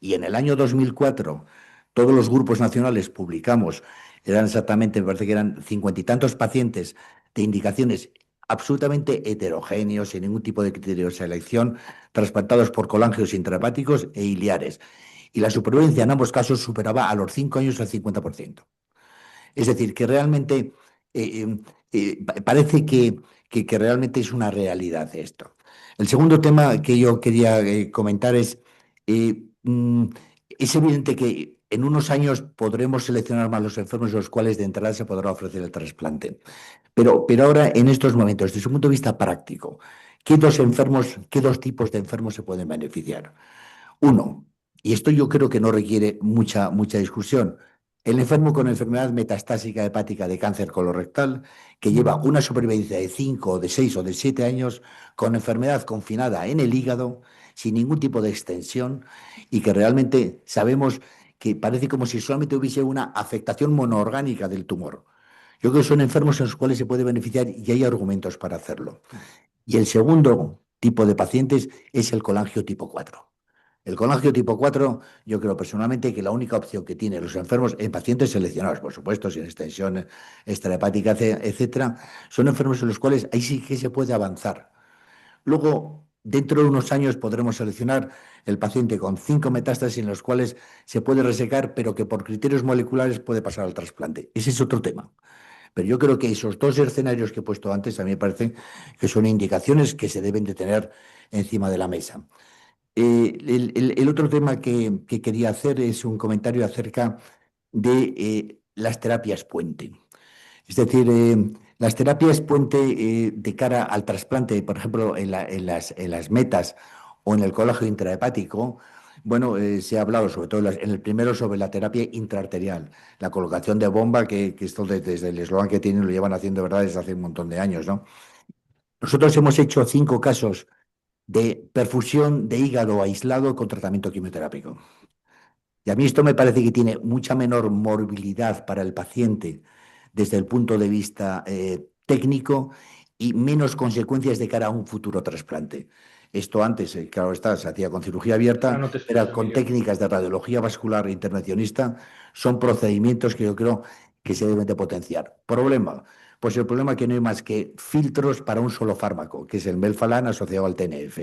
Y en el año 2004, todos los grupos nacionales publicamos, eran exactamente, me parece que eran 50 y tantos pacientes de indicaciones absolutamente heterogéneos, sin ningún tipo de criterio de selección, trasplantados por colángeos intrahepáticos e iliares. Y la supervivencia en ambos casos superaba a los 5 años el 50%. Es decir, que realmente parece que realmente es una realidad esto. El segundo tema que yo quería comentar es evidente que en unos años podremos seleccionar más los enfermos a los cuales de entrada se podrá ofrecer el trasplante. Pero ahora, en estos momentos, desde un punto de vista práctico, ¿qué dos tipos de enfermos se pueden beneficiar? Uno, y esto yo creo que no requiere mucha discusión, el enfermo con enfermedad metastásica hepática de cáncer colorectal, que lleva una supervivencia de 5, de 6 o de 7 años, con enfermedad confinada en el hígado, sin ningún tipo de extensión, y que realmente sabemos que parece como si solamente hubiese una afectación monoorgánica del tumor. Yo creo que son enfermos en los cuales se puede beneficiar y hay argumentos para hacerlo. Y el segundo tipo de pacientes es el colangio tipo 4. El colangio tipo 4, yo creo personalmente que la única opción que tienen los enfermos, en pacientes seleccionados, por supuesto, sin extensión extrahepática, etcétera, son enfermos en los cuales ahí sí que se puede avanzar. Luego, dentro de unos años podremos seleccionar el paciente con 5 metástasis en los cuales se puede resecar, pero que por criterios moleculares puede pasar al trasplante. Ese es otro tema. Pero yo creo que esos dos escenarios que he puesto antes a mí me parecen que son indicaciones que se deben de tener encima de la mesa. El otro tema que quería hacer es un comentario acerca de las terapias puente. Es decir, las terapias puente de cara al trasplante, por ejemplo, en las metas o en el colágeno intrahepático, bueno, se ha hablado sobre todo en el primero sobre la terapia intraarterial, la colocación de bomba, que esto desde el eslogan que tienen lo llevan haciendo, ¿verdad?, desde hace un montón de años, ¿no? Nosotros hemos hecho 5 casos de perfusión de hígado aislado con tratamiento quimioterápico. Y a mí esto me parece que tiene mucha menor morbilidad para el paciente desde el punto de vista técnico y menos consecuencias de cara a un futuro trasplante. Esto antes, claro está, se hacía con cirugía abierta, No te pero escucho, con Emilio. técnicas de radiología vascular intervencionista son procedimientos que yo creo que se deben de potenciar. Problema, pues el problema es que no hay más que filtros para un solo fármaco, que es el melphalan asociado al TNF.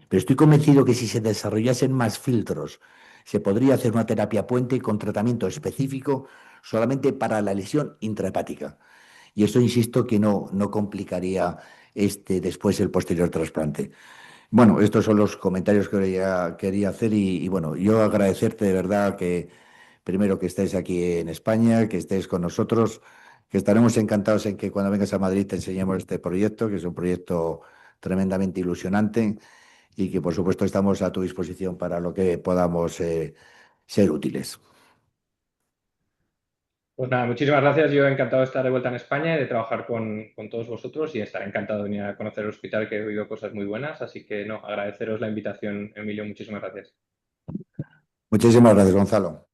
Pero estoy convencido que si se desarrollasen más filtros, se podría hacer una terapia puente con tratamiento específico, solamente para la lesión intrahepática. Y esto, insisto, que no complicaría después el posterior trasplante. Bueno, estos son los comentarios que quería hacer bueno, yo agradecerte de verdad que primero que estés aquí en España, que estés con nosotros, que estaremos encantados en que cuando vengas a Madrid te enseñemos este proyecto, que es un proyecto tremendamente ilusionante y que por supuesto estamos a tu disposición para lo que podamos ser útiles. Pues nada, muchísimas gracias. Yo encantado de estar de vuelta en España y de trabajar con todos vosotros y estaré encantado de venir a conocer el hospital, que he oído cosas muy buenas. Así que no, agradeceros la invitación, Emilio. Muchísimas gracias. Muchísimas gracias, Gonzalo.